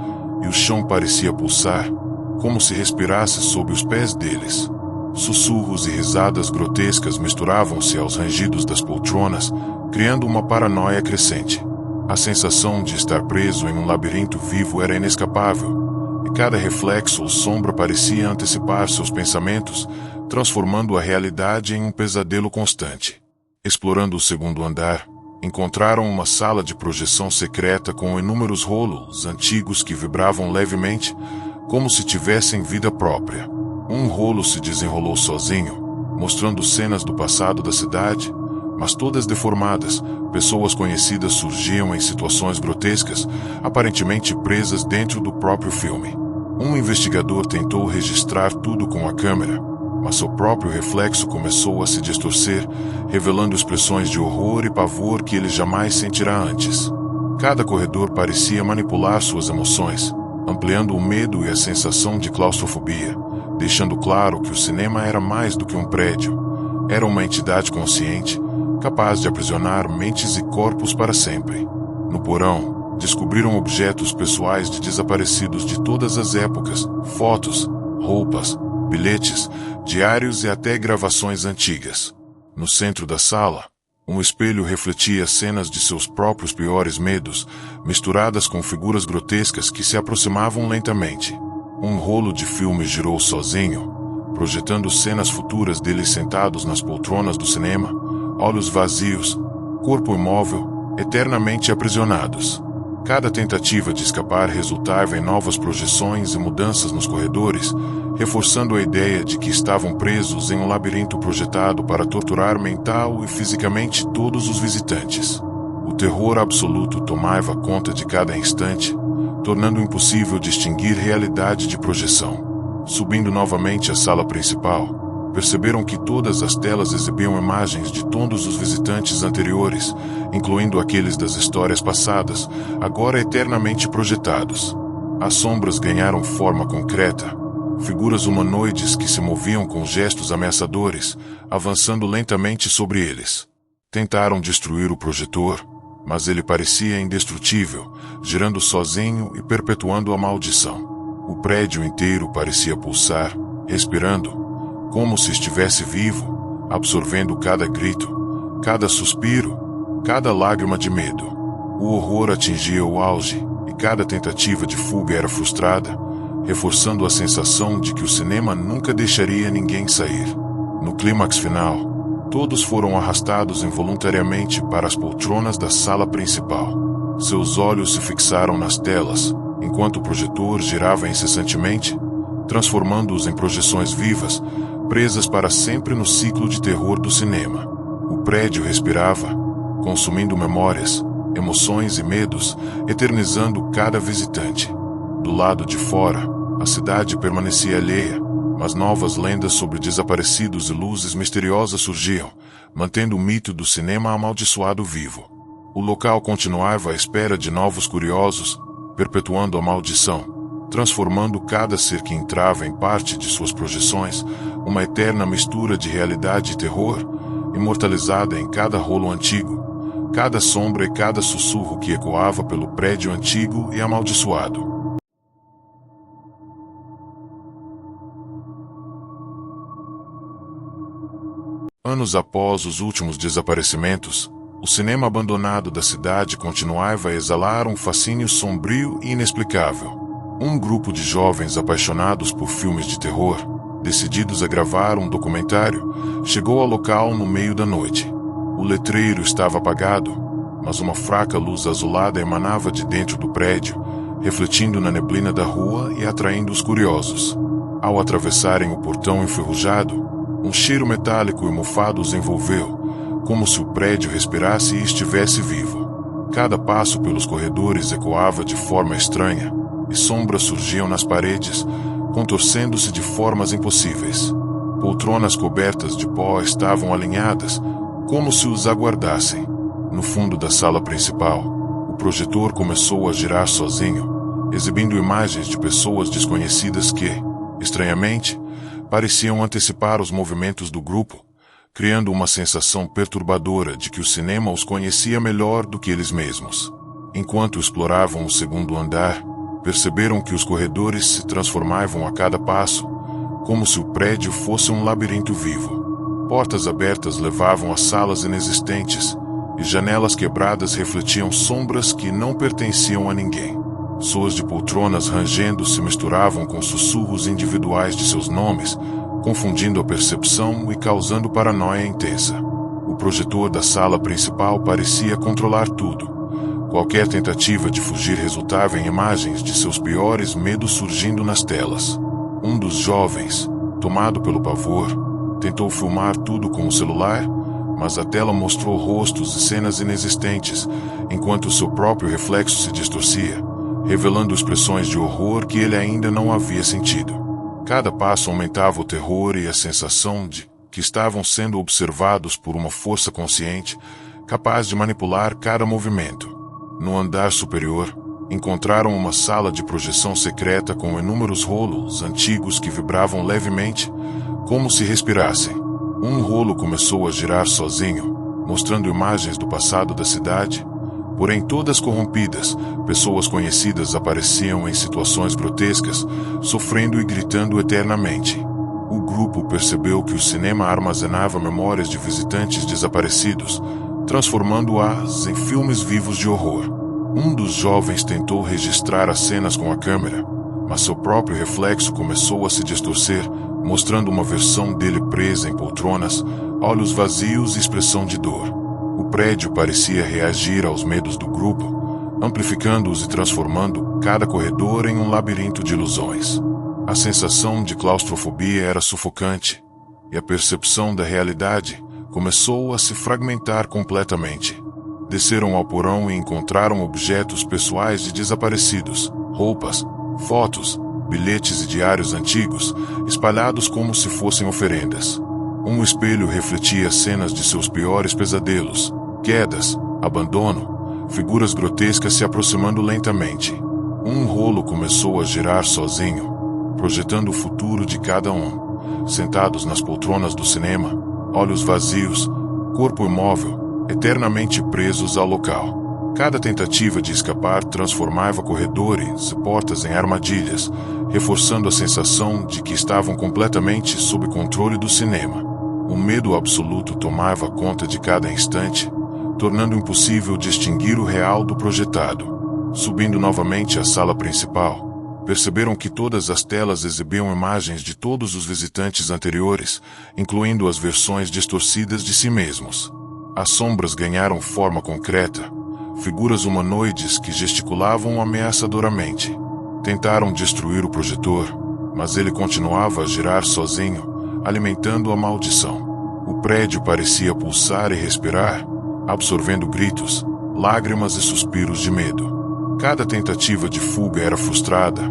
e o chão parecia pulsar, como se respirasse sob os pés deles. Sussurros e risadas grotescas misturavam-se aos rangidos das poltronas, criando uma paranoia crescente. A sensação de estar preso em um labirinto vivo era inescapável, e cada reflexo ou sombra parecia antecipar seus pensamentos, transformando a realidade em um pesadelo constante. Explorando o segundo andar, encontraram uma sala de projeção secreta com inúmeros rolos antigos que vibravam levemente, como se tivessem vida própria. Um rolo se desenrolou sozinho, mostrando cenas do passado da cidade, mas todas deformadas. Pessoas conhecidas surgiam em situações grotescas, aparentemente presas dentro do próprio filme. Um investigador tentou registrar tudo com a câmera, mas seu próprio reflexo começou a se distorcer, revelando expressões de horror e pavor que ele jamais sentirá antes. Cada corredor parecia manipular suas emoções, ampliando o medo e a sensação de claustrofobia, deixando claro que o cinema era mais do que um prédio. Era uma entidade consciente, capaz de aprisionar mentes e corpos para sempre. No porão, descobriram objetos pessoais de desaparecidos de todas as épocas, fotos, roupas, bilhetes, diários e até gravações antigas. No centro da sala, um espelho refletia cenas de seus próprios piores medos, misturadas com figuras grotescas que se aproximavam lentamente. Um rolo de filme girou sozinho, projetando cenas futuras deles sentados nas poltronas do cinema, olhos vazios, corpo imóvel, eternamente aprisionados. Cada tentativa de escapar resultava em novas projeções e mudanças nos corredores, reforçando a ideia de que estavam presos em um labirinto projetado para torturar mental e fisicamente todos os visitantes. O terror absoluto tomava conta de cada instante, tornando impossível distinguir realidade de projeção. Subindo novamente à sala principal, perceberam que todas as telas exibiam imagens de todos os visitantes anteriores, incluindo aqueles das histórias passadas, agora eternamente projetados. As sombras ganharam forma concreta, figuras humanoides que se moviam com gestos ameaçadores, avançando lentamente sobre eles. Tentaram destruir o projetor, mas ele parecia indestrutível, girando sozinho e perpetuando a maldição. O prédio inteiro parecia pulsar, respirando, como se estivesse vivo, absorvendo cada grito, cada suspiro, cada lágrima de medo. O horror atingia o auge, e cada tentativa de fuga era frustrada, reforçando a sensação de que o cinema nunca deixaria ninguém sair. No clímax final, todos foram arrastados involuntariamente para as poltronas da sala principal. Seus olhos se fixaram nas telas, enquanto o projetor girava incessantemente, transformando-os em projeções vivas, presas para sempre no ciclo de terror do cinema. O prédio respirava, consumindo memórias, emoções e medos, eternizando cada visitante. Do lado de fora, a cidade permanecia alheia, mas novas lendas sobre desaparecidos e luzes misteriosas surgiam, mantendo o mito do cinema amaldiçoado vivo. O local continuava à espera de novos curiosos, perpetuando a maldição, transformando cada ser que entrava em parte de suas projeções, uma eterna mistura de realidade e terror, imortalizada em cada rolo antigo, cada sombra e cada sussurro que ecoava pelo prédio antigo e amaldiçoado. Anos após os últimos desaparecimentos, o cinema abandonado da cidade continuava a exalar um fascínio sombrio e inexplicável. Um grupo de jovens apaixonados por filmes de terror, decididos a gravar um documentário, chegou ao local no meio da noite. O letreiro estava apagado, mas uma fraca luz azulada emanava de dentro do prédio, refletindo na neblina da rua e atraindo os curiosos. Ao atravessarem o portão enferrujado, um cheiro metálico e mofado os envolveu, como se o prédio respirasse e estivesse vivo. Cada passo pelos corredores ecoava de forma estranha, e sombras surgiam nas paredes, contorcendo-se de formas impossíveis. Poltronas cobertas de pó estavam alinhadas, como se os aguardassem. No fundo da sala principal, o projetor começou a girar sozinho, exibindo imagens de pessoas desconhecidas que, estranhamente, pareciam antecipar os movimentos do grupo, criando uma sensação perturbadora de que o cinema os conhecia melhor do que eles mesmos. Enquanto exploravam o segundo andar, perceberam que os corredores se transformavam a cada passo, como se o prédio fosse um labirinto vivo. Portas abertas levavam a salas inexistentes, e janelas quebradas refletiam sombras que não pertenciam a ninguém. Soas de poltronas rangendo se misturavam com sussurros individuais de seus nomes, confundindo a percepção e causando paranoia intensa. O projetor da sala principal parecia controlar tudo, Qualquer tentativa de fugir resultava em imagens de seus piores medos surgindo nas telas. Um dos jovens, tomado pelo pavor, tentou filmar tudo com o celular, mas a tela mostrou rostos e cenas inexistentes, enquanto seu próprio reflexo se distorcia, revelando expressões de horror que ele ainda não havia sentido. Cada passo aumentava o terror e a sensação de que estavam sendo observados por uma força consciente, capaz de manipular cada movimento. No andar superior, encontraram uma sala de projeção secreta com inúmeros rolos antigos que vibravam levemente, como se respirassem. Um rolo começou a girar sozinho, mostrando imagens do passado da cidade, porém todas corrompidas. Pessoas conhecidas apareciam em situações grotescas, sofrendo e gritando eternamente. O grupo percebeu que o cinema armazenava memórias de visitantes desaparecidos, transformando-as em filmes vivos de horror. Um dos jovens tentou registrar as cenas com a câmera, mas seu próprio reflexo começou a se distorcer, mostrando uma versão dele presa em poltronas, olhos vazios e expressão de dor. O prédio parecia reagir aos medos do grupo, amplificando-os e transformando cada corredor em um labirinto de ilusões. A sensação de claustrofobia era sufocante, e a percepção da realidade começou a se fragmentar completamente. Desceram ao porão e encontraram objetos pessoais de desaparecidos, roupas, fotos, bilhetes e diários antigos, espalhados como se fossem oferendas. Um espelho refletia cenas de seus piores pesadelos, quedas, abandono, figuras grotescas se aproximando lentamente. Um rolo começou a girar sozinho, projetando o futuro de cada um, sentados nas poltronas do cinema, olhos vazios, corpo imóvel, eternamente presos ao local. Cada tentativa de escapar transformava corredores e portas em armadilhas, reforçando a sensação de que estavam completamente sob controle do cinema. O medo absoluto tomava conta de cada instante, tornando impossível distinguir o real do projetado. Subindo novamente à sala principal, perceberam que todas as telas exibiam imagens de todos os visitantes anteriores, incluindo as versões distorcidas de si mesmos. As sombras ganharam forma concreta, figuras humanoides que gesticulavam ameaçadoramente. Tentaram destruir o projetor, mas ele continuava a girar sozinho, alimentando a maldição. O prédio parecia pulsar e respirar, absorvendo gritos, lágrimas e suspiros de medo. Cada tentativa de fuga era frustrada,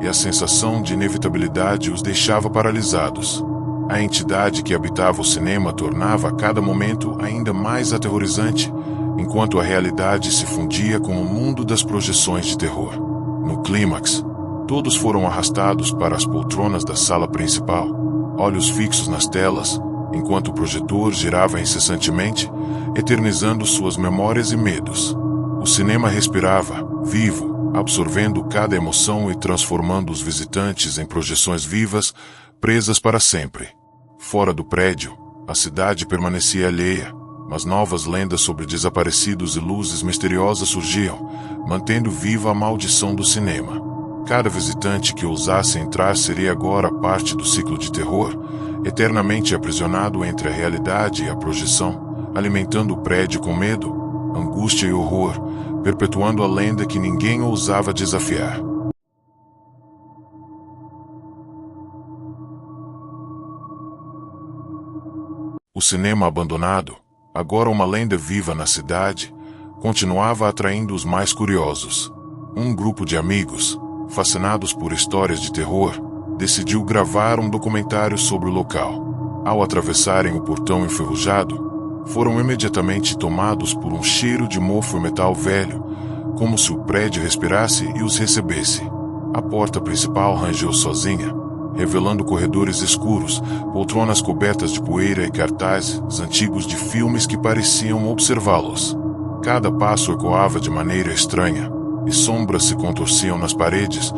e a sensação de inevitabilidade os deixava paralisados. A entidade que habitava o cinema tornava a cada momento ainda mais aterrorizante, enquanto a realidade se fundia com o mundo das projeções de terror. No clímax, todos foram arrastados para as poltronas da sala principal, olhos fixos nas telas, enquanto o projetor girava incessantemente, eternizando suas memórias e medos. O cinema respirava, vivo, absorvendo cada emoção e transformando os visitantes em projeções vivas, presas para sempre. Fora do prédio, a cidade permanecia alheia, mas novas lendas sobre desaparecidos e luzes misteriosas surgiam, mantendo viva a maldição do cinema. Cada visitante que ousasse entrar seria agora parte do ciclo de terror, eternamente aprisionado entre a realidade e a projeção, alimentando o prédio com medo, angústia e horror, perpetuando a lenda que ninguém ousava desafiar. O cinema abandonado, agora uma lenda viva na cidade, continuava atraindo os mais curiosos. Um grupo de amigos, fascinados por histórias de terror, decidiu gravar um documentário sobre o local. Ao atravessarem o portão enferrujado, foram imediatamente tomados por um cheiro de mofo e metal velho, como se o prédio respirasse e os recebesse. A porta principal rangeu sozinha, revelando corredores escuros, poltronas cobertas de poeira e cartazes antigos de filmes que pareciam observá-los. Cada passo ecoava de maneira estranha, e sombras se contorciam nas paredes,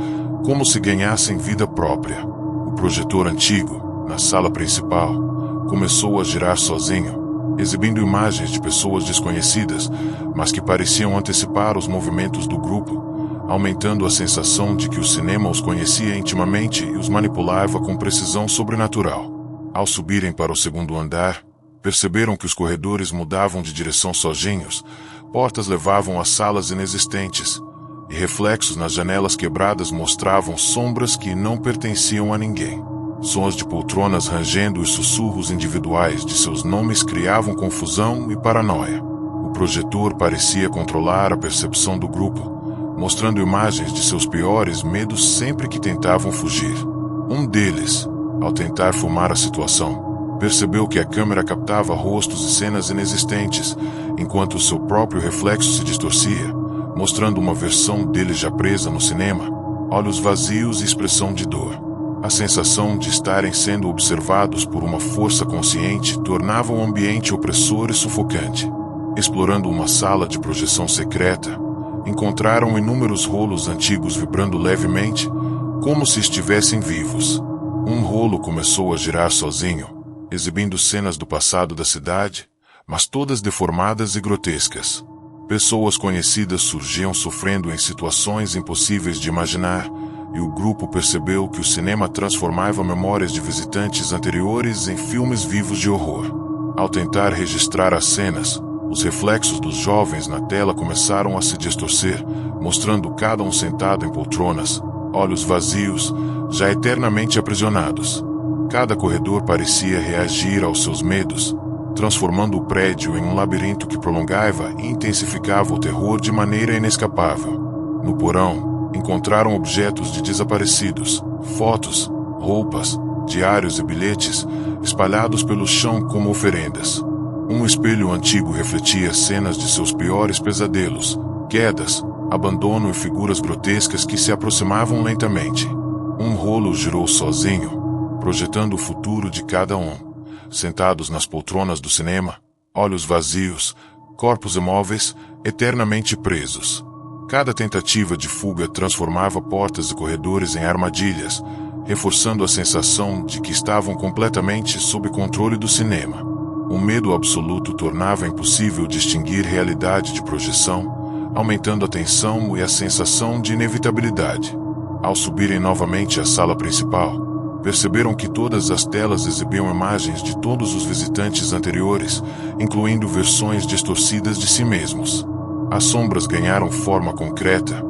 como se ganhassem vida própria. O projetor antigo, na sala principal, começou a girar sozinho, exibindo imagens de pessoas desconhecidas, mas que pareciam antecipar os movimentos do grupo, aumentando a sensação de que o cinema os conhecia intimamente e os manipulava com precisão sobrenatural. Ao subirem para o segundo andar, perceberam que os corredores mudavam de direção sozinhos, Portas levavam a salas inexistentes, e reflexos nas janelas quebradas mostravam sombras que não pertenciam a ninguém. Sons de poltronas rangendo e sussurros individuais de seus nomes criavam confusão e paranoia. O projetor parecia controlar a percepção do grupo, mostrando imagens de seus piores medos sempre que tentavam fugir. Um deles, ao tentar filmar a situação, percebeu que a câmera captava rostos e cenas inexistentes, enquanto seu próprio reflexo se distorcia, mostrando uma versão dele já presa no cinema, olhos vazios e expressão de dor. A sensação de estarem sendo observados por uma força consciente tornava o ambiente opressor e sufocante. Explorando uma sala de projeção secreta, encontraram inúmeros rolos antigos vibrando levemente, como se estivessem vivos. Um rolo começou a girar sozinho, exibindo cenas do passado da cidade, mas todas deformadas e grotescas. Pessoas conhecidas surgiam sofrendo em situações impossíveis de imaginar, e o grupo percebeu que o cinema transformava memórias de visitantes anteriores em filmes vivos de horror. Ao tentar registrar as cenas, os reflexos dos jovens na tela começaram a se distorcer, mostrando cada um sentado em poltronas, olhos vazios, já eternamente aprisionados. Cada corredor parecia reagir aos seus medos, transformando o prédio em um labirinto que prolongava e intensificava o terror de maneira inescapável. No porão, encontraram objetos de desaparecidos, fotos, roupas, diários e bilhetes, espalhados pelo chão como oferendas. Um espelho antigo refletia cenas de seus piores pesadelos, quedas, abandono e figuras grotescas que se aproximavam lentamente. Um rolo girou sozinho, projetando o futuro de cada um. Sentados nas poltronas do cinema, olhos vazios, corpos imóveis, eternamente presos. Cada tentativa de fuga transformava portas e corredores em armadilhas, reforçando a sensação de que estavam completamente sob controle do cinema. O medo absoluto tornava impossível distinguir realidade de projeção, aumentando a tensão e a sensação de inevitabilidade. Ao subirem novamente à sala principal, perceberam que todas as telas exibiam imagens de todos os visitantes anteriores, incluindo versões distorcidas de si mesmos. As sombras ganharam forma concreta,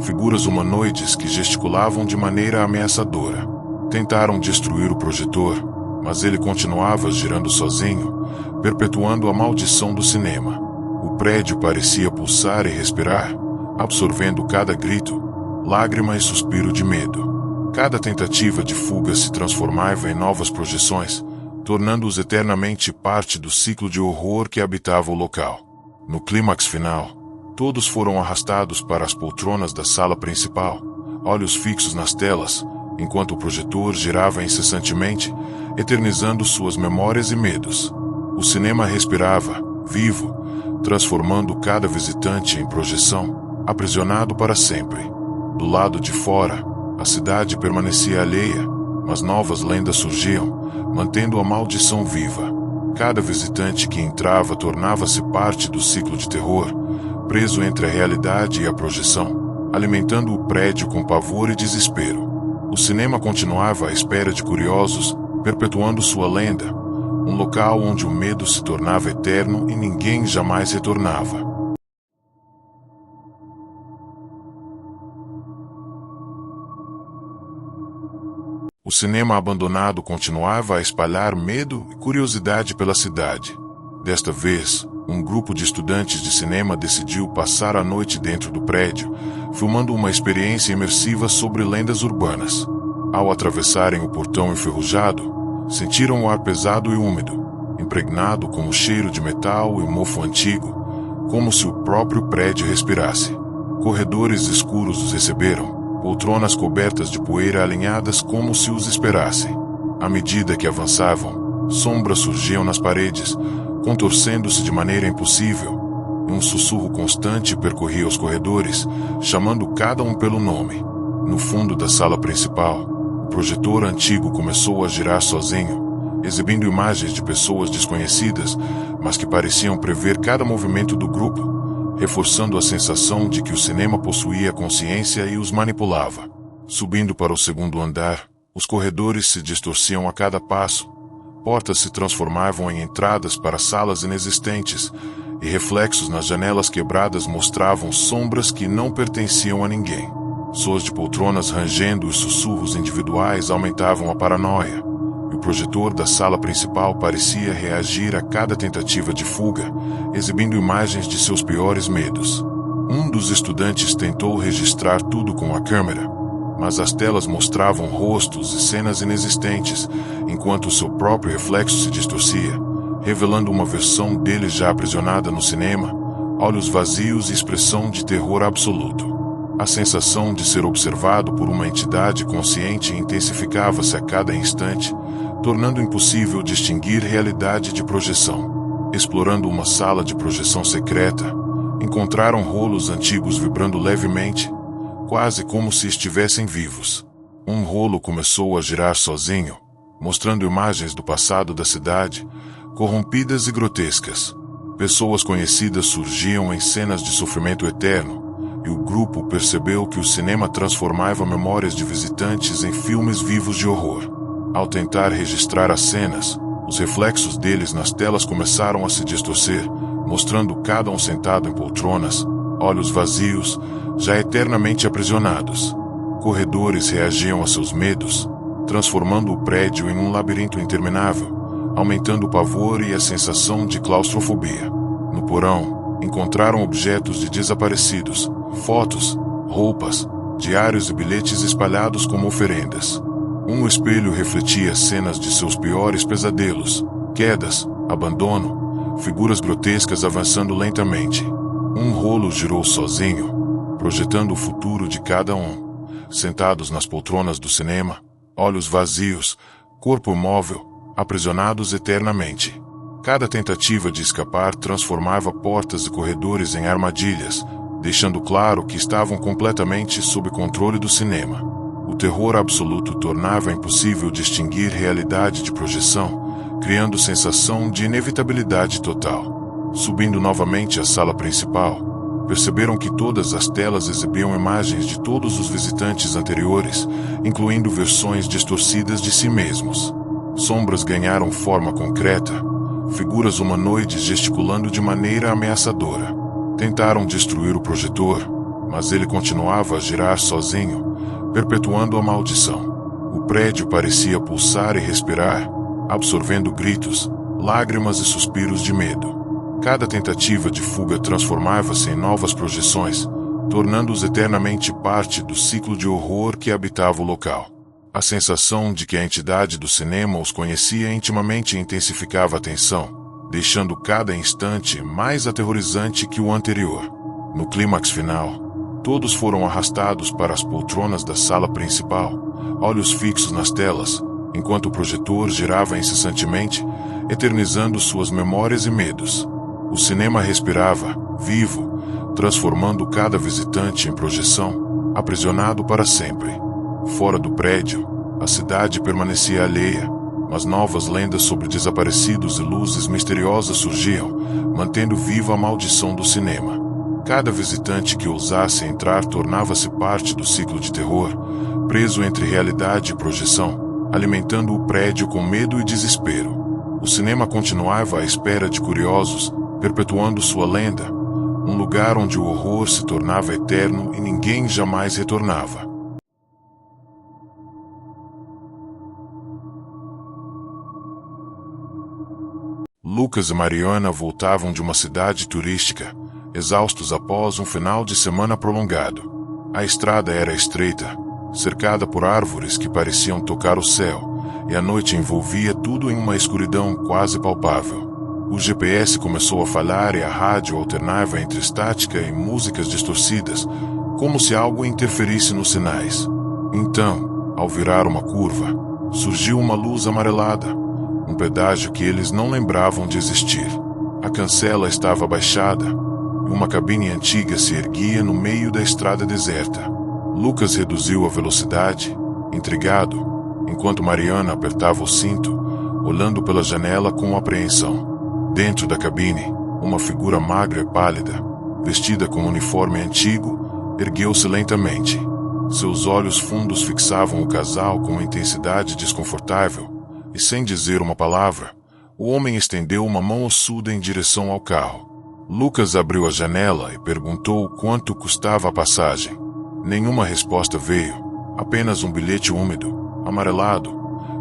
figuras humanoides que gesticulavam de maneira ameaçadora. Tentaram destruir o projetor, mas ele continuava girando sozinho, perpetuando a maldição do cinema. O prédio parecia pulsar e respirar, absorvendo cada grito, lágrima e suspiro de medo. Cada tentativa de fuga se transformava em novas projeções, tornando-os eternamente parte do ciclo de horror que habitava o local. No clímax final, todos foram arrastados para as poltronas da sala principal, olhos fixos nas telas, enquanto o projetor girava incessantemente, eternizando suas memórias e medos. O cinema respirava, vivo, transformando cada visitante em projeção, aprisionado para sempre. Do lado de fora, a cidade permanecia alheia, mas novas lendas surgiam, mantendo a maldição viva. Cada visitante que entrava tornava-se parte do ciclo de terror, preso entre a realidade e a projeção, alimentando o prédio com pavor e desespero. O cinema continuava à espera de curiosos, perpetuando sua lenda, um local onde o medo se tornava eterno e ninguém jamais retornava. O cinema abandonado continuava a espalhar medo e curiosidade pela cidade. Desta vez, um grupo de estudantes de cinema decidiu passar a noite dentro do prédio, filmando uma experiência imersiva sobre lendas urbanas. Ao atravessarem o portão enferrujado, sentiram o ar pesado e úmido, impregnado com o cheiro de metal e mofo antigo, como se o próprio prédio respirasse. Corredores escuros os receberam, poltronas cobertas de poeira alinhadas como se os esperassem. À medida que avançavam, sombras surgiam nas paredes, contorcendo-se de maneira impossível, e um sussurro constante percorria os corredores, chamando cada um pelo nome. No fundo da sala principal, o projetor antigo começou a girar sozinho, exibindo imagens de pessoas desconhecidas, mas que pareciam prever cada movimento do grupo, reforçando a sensação de que o cinema possuía consciência e os manipulava. Subindo para o segundo andar, os corredores se distorciam a cada passo, portas se transformavam em entradas para salas inexistentes, e reflexos nas janelas quebradas mostravam sombras que não pertenciam a ninguém. Sons de poltronas rangendo e sussurros individuais aumentavam a paranoia, e o projetor da sala principal parecia reagir a cada tentativa de fuga, exibindo imagens de seus piores medos. Um dos estudantes tentou registrar tudo com a câmera, mas as telas mostravam rostos e cenas inexistentes, enquanto seu próprio reflexo se distorcia, revelando uma versão dele já aprisionada no cinema, olhos vazios e expressão de terror absoluto. A sensação de ser observado por uma entidade consciente intensificava-se a cada instante, tornando impossível distinguir realidade de projeção. Explorando uma sala de projeção secreta, encontraram rolos antigos vibrando levemente, quase como se estivessem vivos. Um rolo começou a girar sozinho, mostrando imagens do passado da cidade, corrompidas e grotescas. Pessoas conhecidas surgiam em cenas de sofrimento eterno, e o grupo percebeu que o cinema transformava memórias de visitantes em filmes vivos de horror. Ao tentar registrar as cenas, os reflexos deles nas telas começaram a se distorcer, mostrando cada um sentado em poltronas, olhos vazios, já eternamente aprisionados. Corredores reagiam a seus medos, transformando o prédio em um labirinto interminável, aumentando o pavor e a sensação de claustrofobia. No porão, encontraram objetos de desaparecidos, fotos, roupas, diários e bilhetes espalhados como oferendas. Um espelho refletia cenas de seus piores pesadelos, quedas, abandono, figuras grotescas avançando lentamente. Um rolo girou sozinho, projetando o futuro de cada um. Sentados nas poltronas do cinema, olhos vazios, corpo imóvel, aprisionados eternamente. Cada tentativa de escapar transformava portas e corredores em armadilhas, deixando claro que estavam completamente sob controle do cinema. O terror absoluto tornava impossível distinguir realidade de projeção, criando sensação de inevitabilidade total. Subindo novamente à sala principal, perceberam que todas as telas exibiam imagens de todos os visitantes anteriores, incluindo versões distorcidas de si mesmos. Sombras ganharam forma concreta, figuras humanoides gesticulando de maneira ameaçadora. Tentaram destruir o projetor, mas ele continuava a girar sozinho, perpetuando a maldição. O prédio parecia pulsar e respirar, absorvendo gritos, lágrimas e suspiros de medo. Cada tentativa de fuga transformava-se em novas projeções, tornando-os eternamente parte do ciclo de horror que habitava o local. A sensação de que a entidade do cinema os conhecia intimamente intensificava a tensão, deixando cada instante mais aterrorizante que o anterior. No clímax final, todos foram arrastados para as poltronas da sala principal, olhos fixos nas telas, enquanto o projetor girava incessantemente, eternizando suas memórias e medos. O cinema respirava, vivo, transformando cada visitante em projeção, aprisionado para sempre. Fora do prédio, a cidade permanecia alheia, mas novas lendas sobre desaparecidos e luzes misteriosas surgiam, mantendo viva a maldição do cinema. Cada visitante que ousasse entrar tornava-se parte do ciclo de terror, preso entre realidade e projeção, alimentando o prédio com medo e desespero. O cinema continuava à espera de curiosos, perpetuando sua lenda, um lugar onde o horror se tornava eterno e ninguém jamais retornava. Lucas e Mariana voltavam de uma cidade turística, exaustos após um final de semana prolongado. A estrada era estreita, cercada por árvores que pareciam tocar o céu, e a noite envolvia tudo em uma escuridão quase palpável. O GPS começou a falhar e a rádio alternava entre estática e músicas distorcidas, como se algo interferisse nos sinais. Então, ao virar uma curva, surgiu uma luz amarelada, um pedágio que eles não lembravam de existir. A cancela estava abaixada, e uma cabine antiga se erguia no meio da estrada deserta. Lucas reduziu a velocidade, intrigado, enquanto Mariana apertava o cinto, olhando pela janela com apreensão. Dentro da cabine, uma figura magra e pálida, vestida com um uniforme antigo, ergueu-se lentamente. Seus olhos fundos fixavam o casal com uma intensidade desconfortável, e sem dizer uma palavra, o homem estendeu uma mão ossuda em direção ao carro. Lucas abriu a janela e perguntou quanto custava a passagem. Nenhuma resposta veio, apenas um bilhete úmido, amarelado,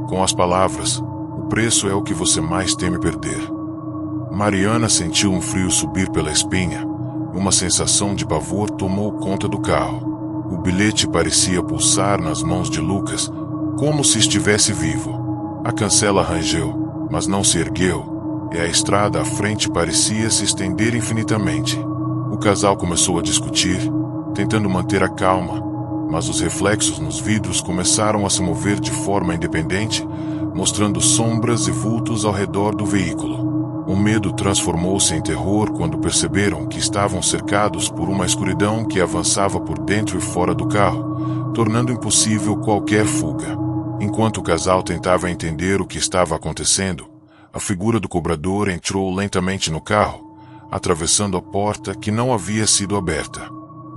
com as palavras: "O preço é o que você mais teme perder." Mariana sentiu um frio subir pela espinha, e uma sensação de pavor tomou conta do carro. O bilhete parecia pulsar nas mãos de Lucas, como se estivesse vivo. A cancela rangeu, mas não se ergueu, e a estrada à frente parecia se estender infinitamente. O casal começou a discutir, tentando manter a calma, mas os reflexos nos vidros começaram a se mover de forma independente, mostrando sombras e vultos ao redor do veículo. O medo transformou-se em terror quando perceberam que estavam cercados por uma escuridão que avançava por dentro e fora do carro, tornando impossível qualquer fuga. Enquanto o casal tentava entender o que estava acontecendo, a figura do cobrador entrou lentamente no carro, atravessando a porta que não havia sido aberta.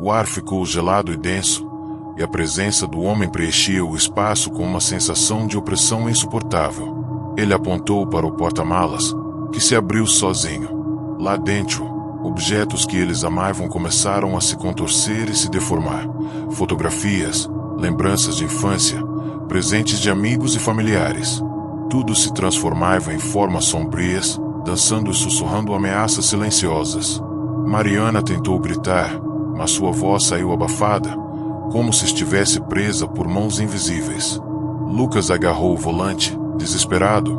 O ar ficou gelado e denso, e a presença do homem preenchia o espaço com uma sensação de opressão insuportável. Ele apontou para o porta-malas, que se abriu sozinho. Lá dentro, objetos que eles amavam começaram a se contorcer e se deformar. Fotografias, lembranças de infância, presentes de amigos e familiares. Tudo se transformava em formas sombrias, dançando e sussurrando ameaças silenciosas. Mariana tentou gritar, mas sua voz saiu abafada, como se estivesse presa por mãos invisíveis. Lucas agarrou o volante, desesperado,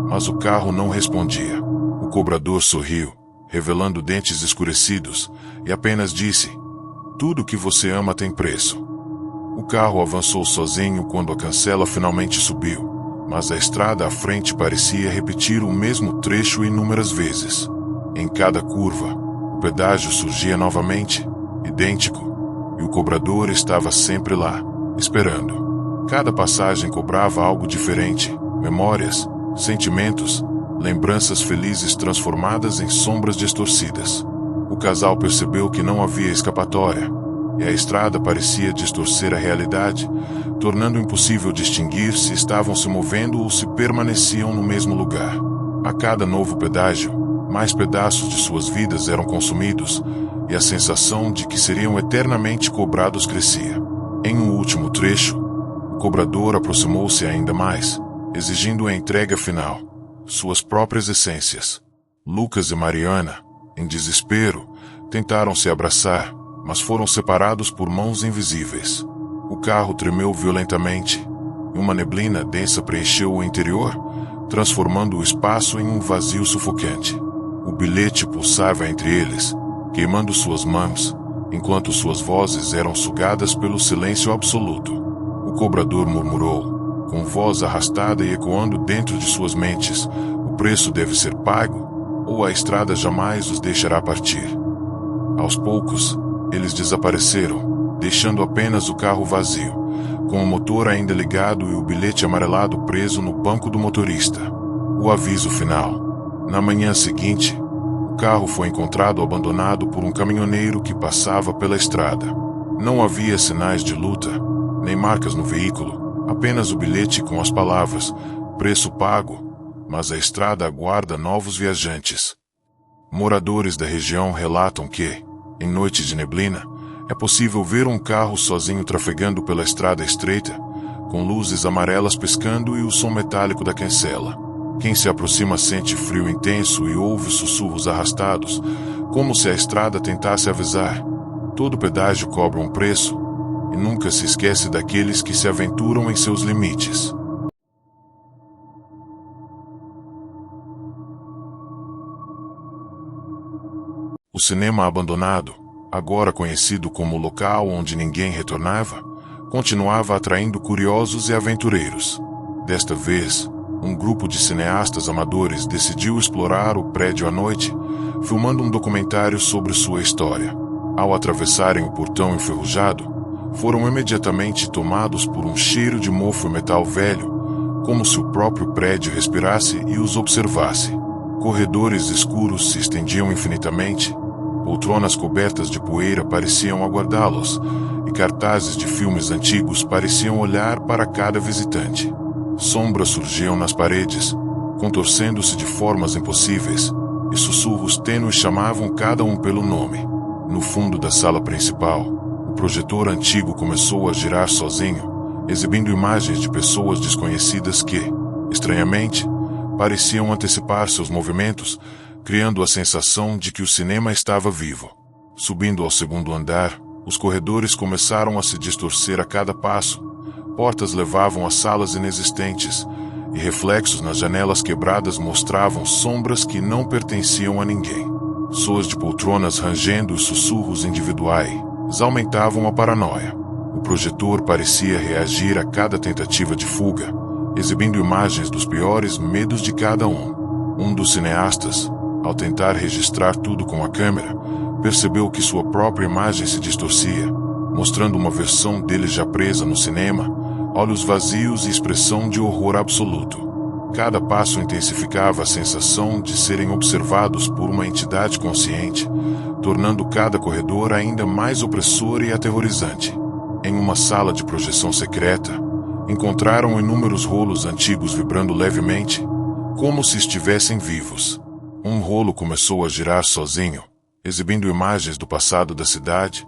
mas o carro não respondia. O cobrador sorriu, revelando dentes escurecidos, e apenas disse: "Tudo que você ama tem preço." O carro avançou sozinho quando a cancela finalmente subiu, mas a estrada à frente parecia repetir o mesmo trecho inúmeras vezes. Em cada curva, o pedágio surgia novamente, idêntico, e o cobrador estava sempre lá, esperando. Cada passagem cobrava algo diferente: memórias, sentimentos, lembranças felizes transformadas em sombras distorcidas. O casal percebeu que não havia escapatória, e a estrada parecia distorcer a realidade, tornando impossível distinguir se estavam se movendo ou se permaneciam no mesmo lugar. A cada novo pedágio, mais pedaços de suas vidas eram consumidos, e a sensação de que seriam eternamente cobrados crescia. Em um último trecho, o cobrador aproximou-se ainda mais, exigindo a entrega final, suas próprias essências. Lucas e Mariana, em desespero, tentaram se abraçar, mas foram separados por mãos invisíveis. O carro tremeu violentamente, e uma neblina densa preencheu o interior, transformando o espaço em um vazio sufocante. O bilhete pulsava entre eles, queimando suas mãos, enquanto suas vozes eram sugadas pelo silêncio absoluto. O cobrador murmurou, com voz arrastada e ecoando dentro de suas mentes: "O preço deve ser pago, ou a estrada jamais os deixará partir." Aos poucos, eles desapareceram, deixando apenas o carro vazio, com o motor ainda ligado e o bilhete amarelado preso no banco do motorista. O aviso final. Na manhã seguinte, o carro foi encontrado abandonado por um caminhoneiro que passava pela estrada. Não havia sinais de luta, nem marcas no veículo, apenas o bilhete com as palavras: "Preço pago, mas a estrada aguarda novos viajantes." Moradores da região relatam que, em noites de neblina, é possível ver um carro sozinho trafegando pela estrada estreita, com luzes amarelas piscando e o som metálico da cancela. Quem se aproxima sente frio intenso e ouve sussurros arrastados, como se a estrada tentasse avisar: todo pedágio cobra um preço, e nunca se esquece daqueles que se aventuram em seus limites. O cinema abandonado, agora conhecido como o local onde ninguém retornava, continuava atraindo curiosos e aventureiros. Desta vez, um grupo de cineastas amadores decidiu explorar o prédio à noite, filmando um documentário sobre sua história. Ao atravessarem o portão enferrujado, foram imediatamente tomados por um cheiro de mofo e metal velho, como se o próprio prédio respirasse e os observasse. Corredores escuros se estendiam infinitamente, poltronas cobertas de poeira pareciam aguardá-los, e cartazes de filmes antigos pareciam olhar para cada visitante. Sombras surgiam nas paredes, contorcendo-se de formas impossíveis, e sussurros tênues chamavam cada um pelo nome. No fundo da sala principal, o projetor antigo começou a girar sozinho, exibindo imagens de pessoas desconhecidas que, estranhamente, pareciam antecipar seus movimentos, criando a sensação de que o cinema estava vivo. Subindo ao segundo andar, os corredores começaram a se distorcer a cada passo. Portas levavam a salas inexistentes, e reflexos nas janelas quebradas mostravam sombras que não pertenciam a ninguém. Soas de poltronas rangendo e sussurros individuais aumentavam a paranoia. O projetor parecia reagir a cada tentativa de fuga, exibindo imagens dos piores medos de cada um. Um dos cineastas, ao tentar registrar tudo com a câmera, percebeu que sua própria imagem se distorcia, mostrando uma versão dele já presa no cinema, olhos vazios e expressão de horror absoluto. Cada passo intensificava a sensação de serem observados por uma entidade consciente, tornando cada corredor ainda mais opressor e aterrorizante. Em uma sala de projeção secreta, encontraram inúmeros rolos antigos vibrando levemente, como se estivessem vivos. Um rolo começou a girar sozinho, exibindo imagens do passado da cidade,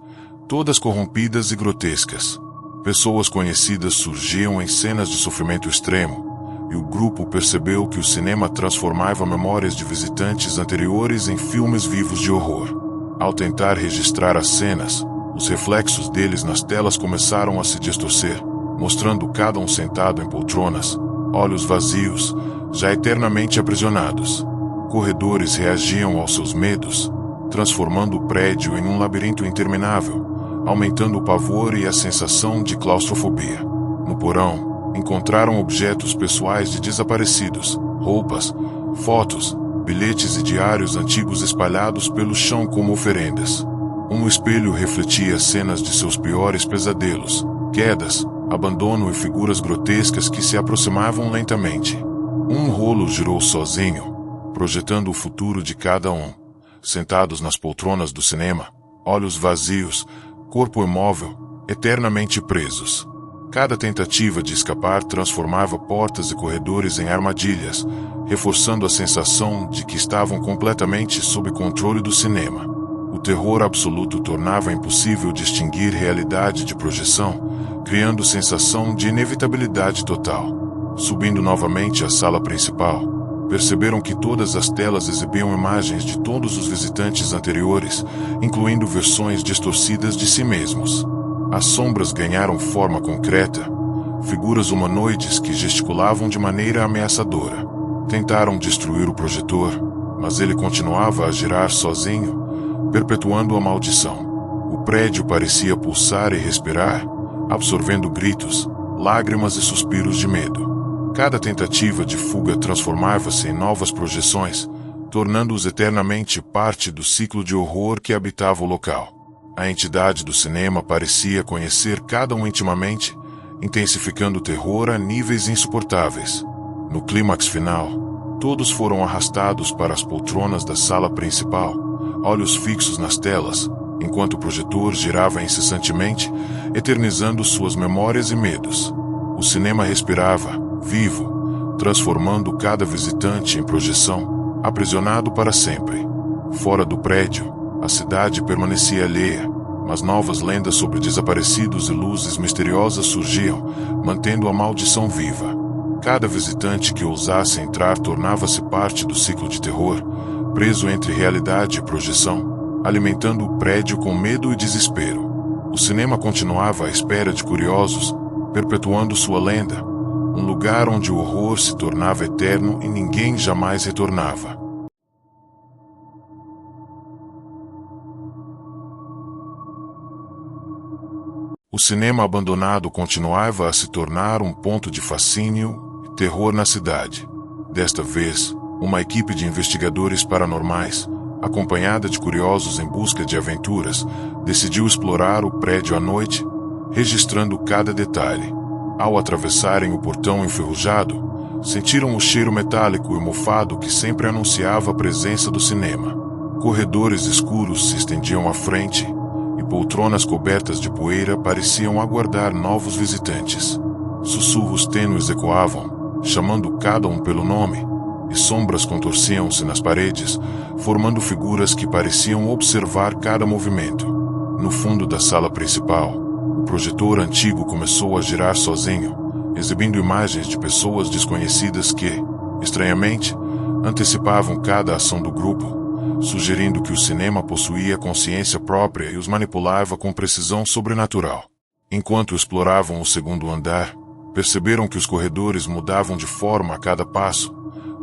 todas corrompidas e grotescas. Pessoas conhecidas surgiam em cenas de sofrimento extremo, e o grupo percebeu que o cinema transformava memórias de visitantes anteriores em filmes vivos de horror. Ao tentar registrar as cenas, os reflexos deles nas telas começaram a se distorcer, mostrando cada um sentado em poltronas, olhos vazios, já eternamente aprisionados. Corredores reagiam aos seus medos, transformando o prédio em um labirinto interminável, aumentando o pavor e a sensação de claustrofobia. No porão, encontraram objetos pessoais de desaparecidos, roupas, fotos, bilhetes e diários antigos espalhados pelo chão como oferendas. Um espelho refletia cenas de seus piores pesadelos, quedas, abandono e figuras grotescas que se aproximavam lentamente. Um rolo girou sozinho, projetando o futuro de cada um, sentados nas poltronas do cinema, olhos vazios, corpo imóvel, eternamente presos. Cada tentativa de escapar transformava portas e corredores em armadilhas, reforçando a sensação de que estavam completamente sob controle do cinema. O terror absoluto tornava impossível distinguir realidade de projeção, criando sensação de inevitabilidade total. Subindo novamente à sala principal, perceberam que todas as telas exibiam imagens de todos os visitantes anteriores, incluindo versões distorcidas de si mesmos. As sombras ganharam forma concreta, figuras humanoides que gesticulavam de maneira ameaçadora. Tentaram destruir o projetor, mas ele continuava a girar sozinho, perpetuando a maldição. O prédio parecia pulsar e respirar, absorvendo gritos, lágrimas e suspiros de medo. Cada tentativa de fuga transformava-se em novas projeções, tornando-os eternamente parte do ciclo de horror que habitava o local. A entidade do cinema parecia conhecer cada um intimamente, intensificando o terror a níveis insuportáveis. No clímax final, todos foram arrastados para as poltronas da sala principal, olhos fixos nas telas, enquanto o projetor girava incessantemente, eternizando suas memórias e medos. O cinema respirava, vivo, transformando cada visitante em projeção, aprisionado para sempre. Fora do prédio, a cidade permanecia alheia, mas novas lendas sobre desaparecidos e luzes misteriosas surgiam, mantendo a maldição viva. Cada visitante que ousasse entrar tornava-se parte do ciclo de terror, preso entre realidade e projeção, alimentando o prédio com medo e desespero. O cinema continuava à espera de curiosos, perpetuando sua lenda, um lugar onde o horror se tornava eterno e ninguém jamais retornava. O cinema abandonado continuava a se tornar um ponto de fascínio e terror na cidade. Desta vez, uma equipe de investigadores paranormais, acompanhada de curiosos em busca de aventuras, decidiu explorar o prédio à noite, registrando cada detalhe. Ao atravessarem o portão enferrujado, sentiram o cheiro metálico e mofado que sempre anunciava a presença do cinema. Corredores escuros se estendiam à frente, e poltronas cobertas de poeira pareciam aguardar novos visitantes. Sussurros tênues ecoavam, chamando cada um pelo nome, e sombras contorciam-se nas paredes, formando figuras que pareciam observar cada movimento. No fundo da sala principal, o projetor antigo começou a girar sozinho, exibindo imagens de pessoas desconhecidas que, estranhamente, antecipavam cada ação do grupo, sugerindo que o cinema possuía consciência própria e os manipulava com precisão sobrenatural. Enquanto exploravam o segundo andar, perceberam que os corredores mudavam de forma a cada passo,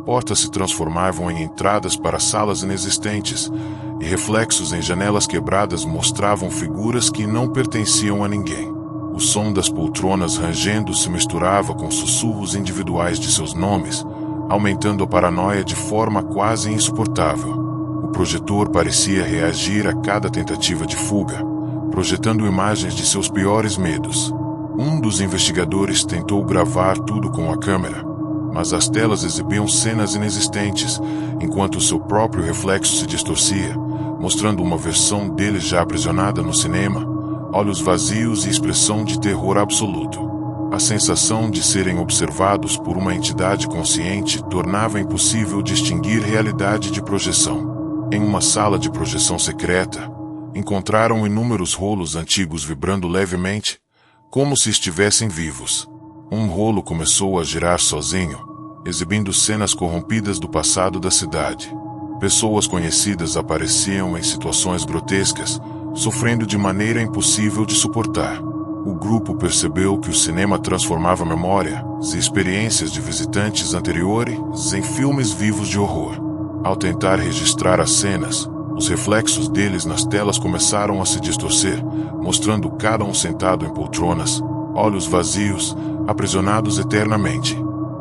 portas se transformavam em entradas para salas inexistentes, e reflexos em janelas quebradas mostravam figuras que não pertenciam a ninguém. O som das poltronas rangendo se misturava com sussurros individuais de seus nomes, aumentando a paranoia de forma quase insuportável. O projetor parecia reagir a cada tentativa de fuga, projetando imagens de seus piores medos. Um dos investigadores tentou gravar tudo com a câmera, mas as telas exibiam cenas inexistentes, enquanto seu próprio reflexo se distorcia, mostrando uma versão dele já aprisionada no cinema, olhos vazios e expressão de terror absoluto. A sensação de serem observados por uma entidade consciente tornava impossível distinguir realidade de projeção. Em uma sala de projeção secreta, encontraram inúmeros rolos antigos vibrando levemente, como se estivessem vivos. Um rolo começou a girar sozinho, exibindo cenas corrompidas do passado da cidade. Pessoas conhecidas apareciam em situações grotescas, sofrendo de maneira impossível de suportar. O grupo percebeu que o cinema transformava memórias e experiências de visitantes anteriores em filmes vivos de horror. Ao tentar registrar as cenas, os reflexos deles nas telas começaram a se distorcer, mostrando cada um sentado em poltronas, olhos vazios, aprisionados eternamente.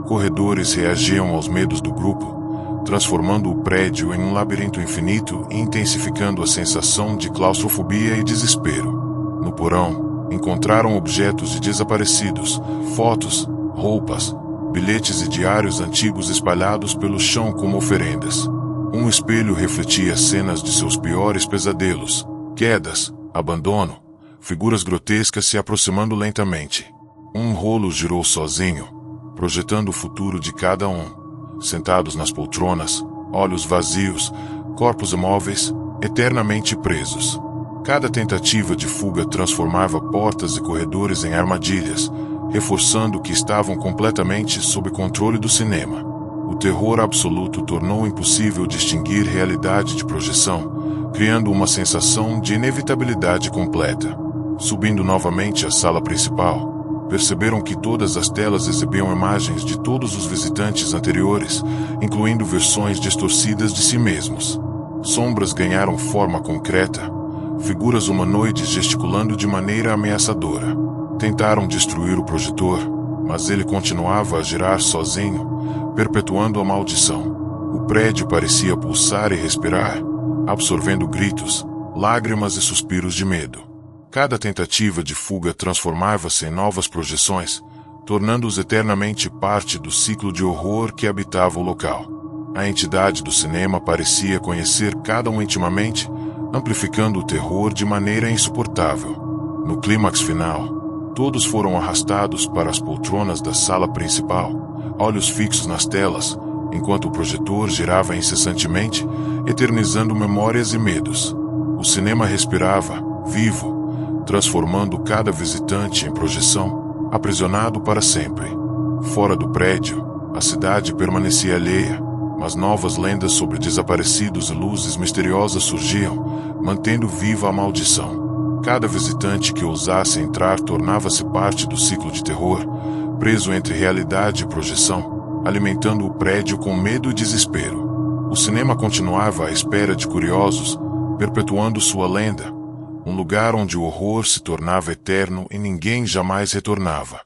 Corredores reagiam aos medos do grupo, transformando o prédio em um labirinto infinito e intensificando a sensação de claustrofobia e desespero. No porão, encontraram objetos de desaparecidos, fotos, roupas, bilhetes e diários antigos espalhados pelo chão como oferendas. Um espelho refletia cenas de seus piores pesadelos, quedas, abandono, figuras grotescas se aproximando lentamente. Um rolo girou sozinho, projetando o futuro de cada um, sentados nas poltronas, olhos vazios, corpos imóveis, eternamente presos. Cada tentativa de fuga transformava portas e corredores em armadilhas, reforçando que estavam completamente sob controle do cinema. O terror absoluto tornou impossível distinguir realidade de projeção, criando uma sensação de inevitabilidade completa. Subindo novamente à sala principal, perceberam que todas as telas exibiam imagens de todos os visitantes anteriores, incluindo versões distorcidas de si mesmos. Sombras ganharam forma concreta, figuras humanoides gesticulando de maneira ameaçadora. Tentaram destruir o projetor, mas ele continuava a girar sozinho, perpetuando a maldição. O prédio parecia pulsar e respirar, absorvendo gritos, lágrimas e suspiros de medo. Cada tentativa de fuga transformava-se em novas projeções, tornando-os eternamente parte do ciclo de horror que habitava o local. A entidade do cinema parecia conhecer cada um intimamente, amplificando o terror de maneira insuportável. No clímax final, todos foram arrastados para as poltronas da sala principal, olhos fixos nas telas, enquanto o projetor girava incessantemente, eternizando memórias e medos. O cinema respirava, vivo, transformando cada visitante em projeção, aprisionado para sempre. Fora do prédio, a cidade permanecia alheia, mas novas lendas sobre desaparecidos e luzes misteriosas surgiam, mantendo viva a maldição. Cada visitante que ousasse entrar tornava-se parte do ciclo de terror, preso entre realidade e projeção, alimentando o prédio com medo e desespero. O cinema continuava à espera de curiosos, perpetuando sua lenda, um lugar onde o horror se tornava eterno e ninguém jamais retornava.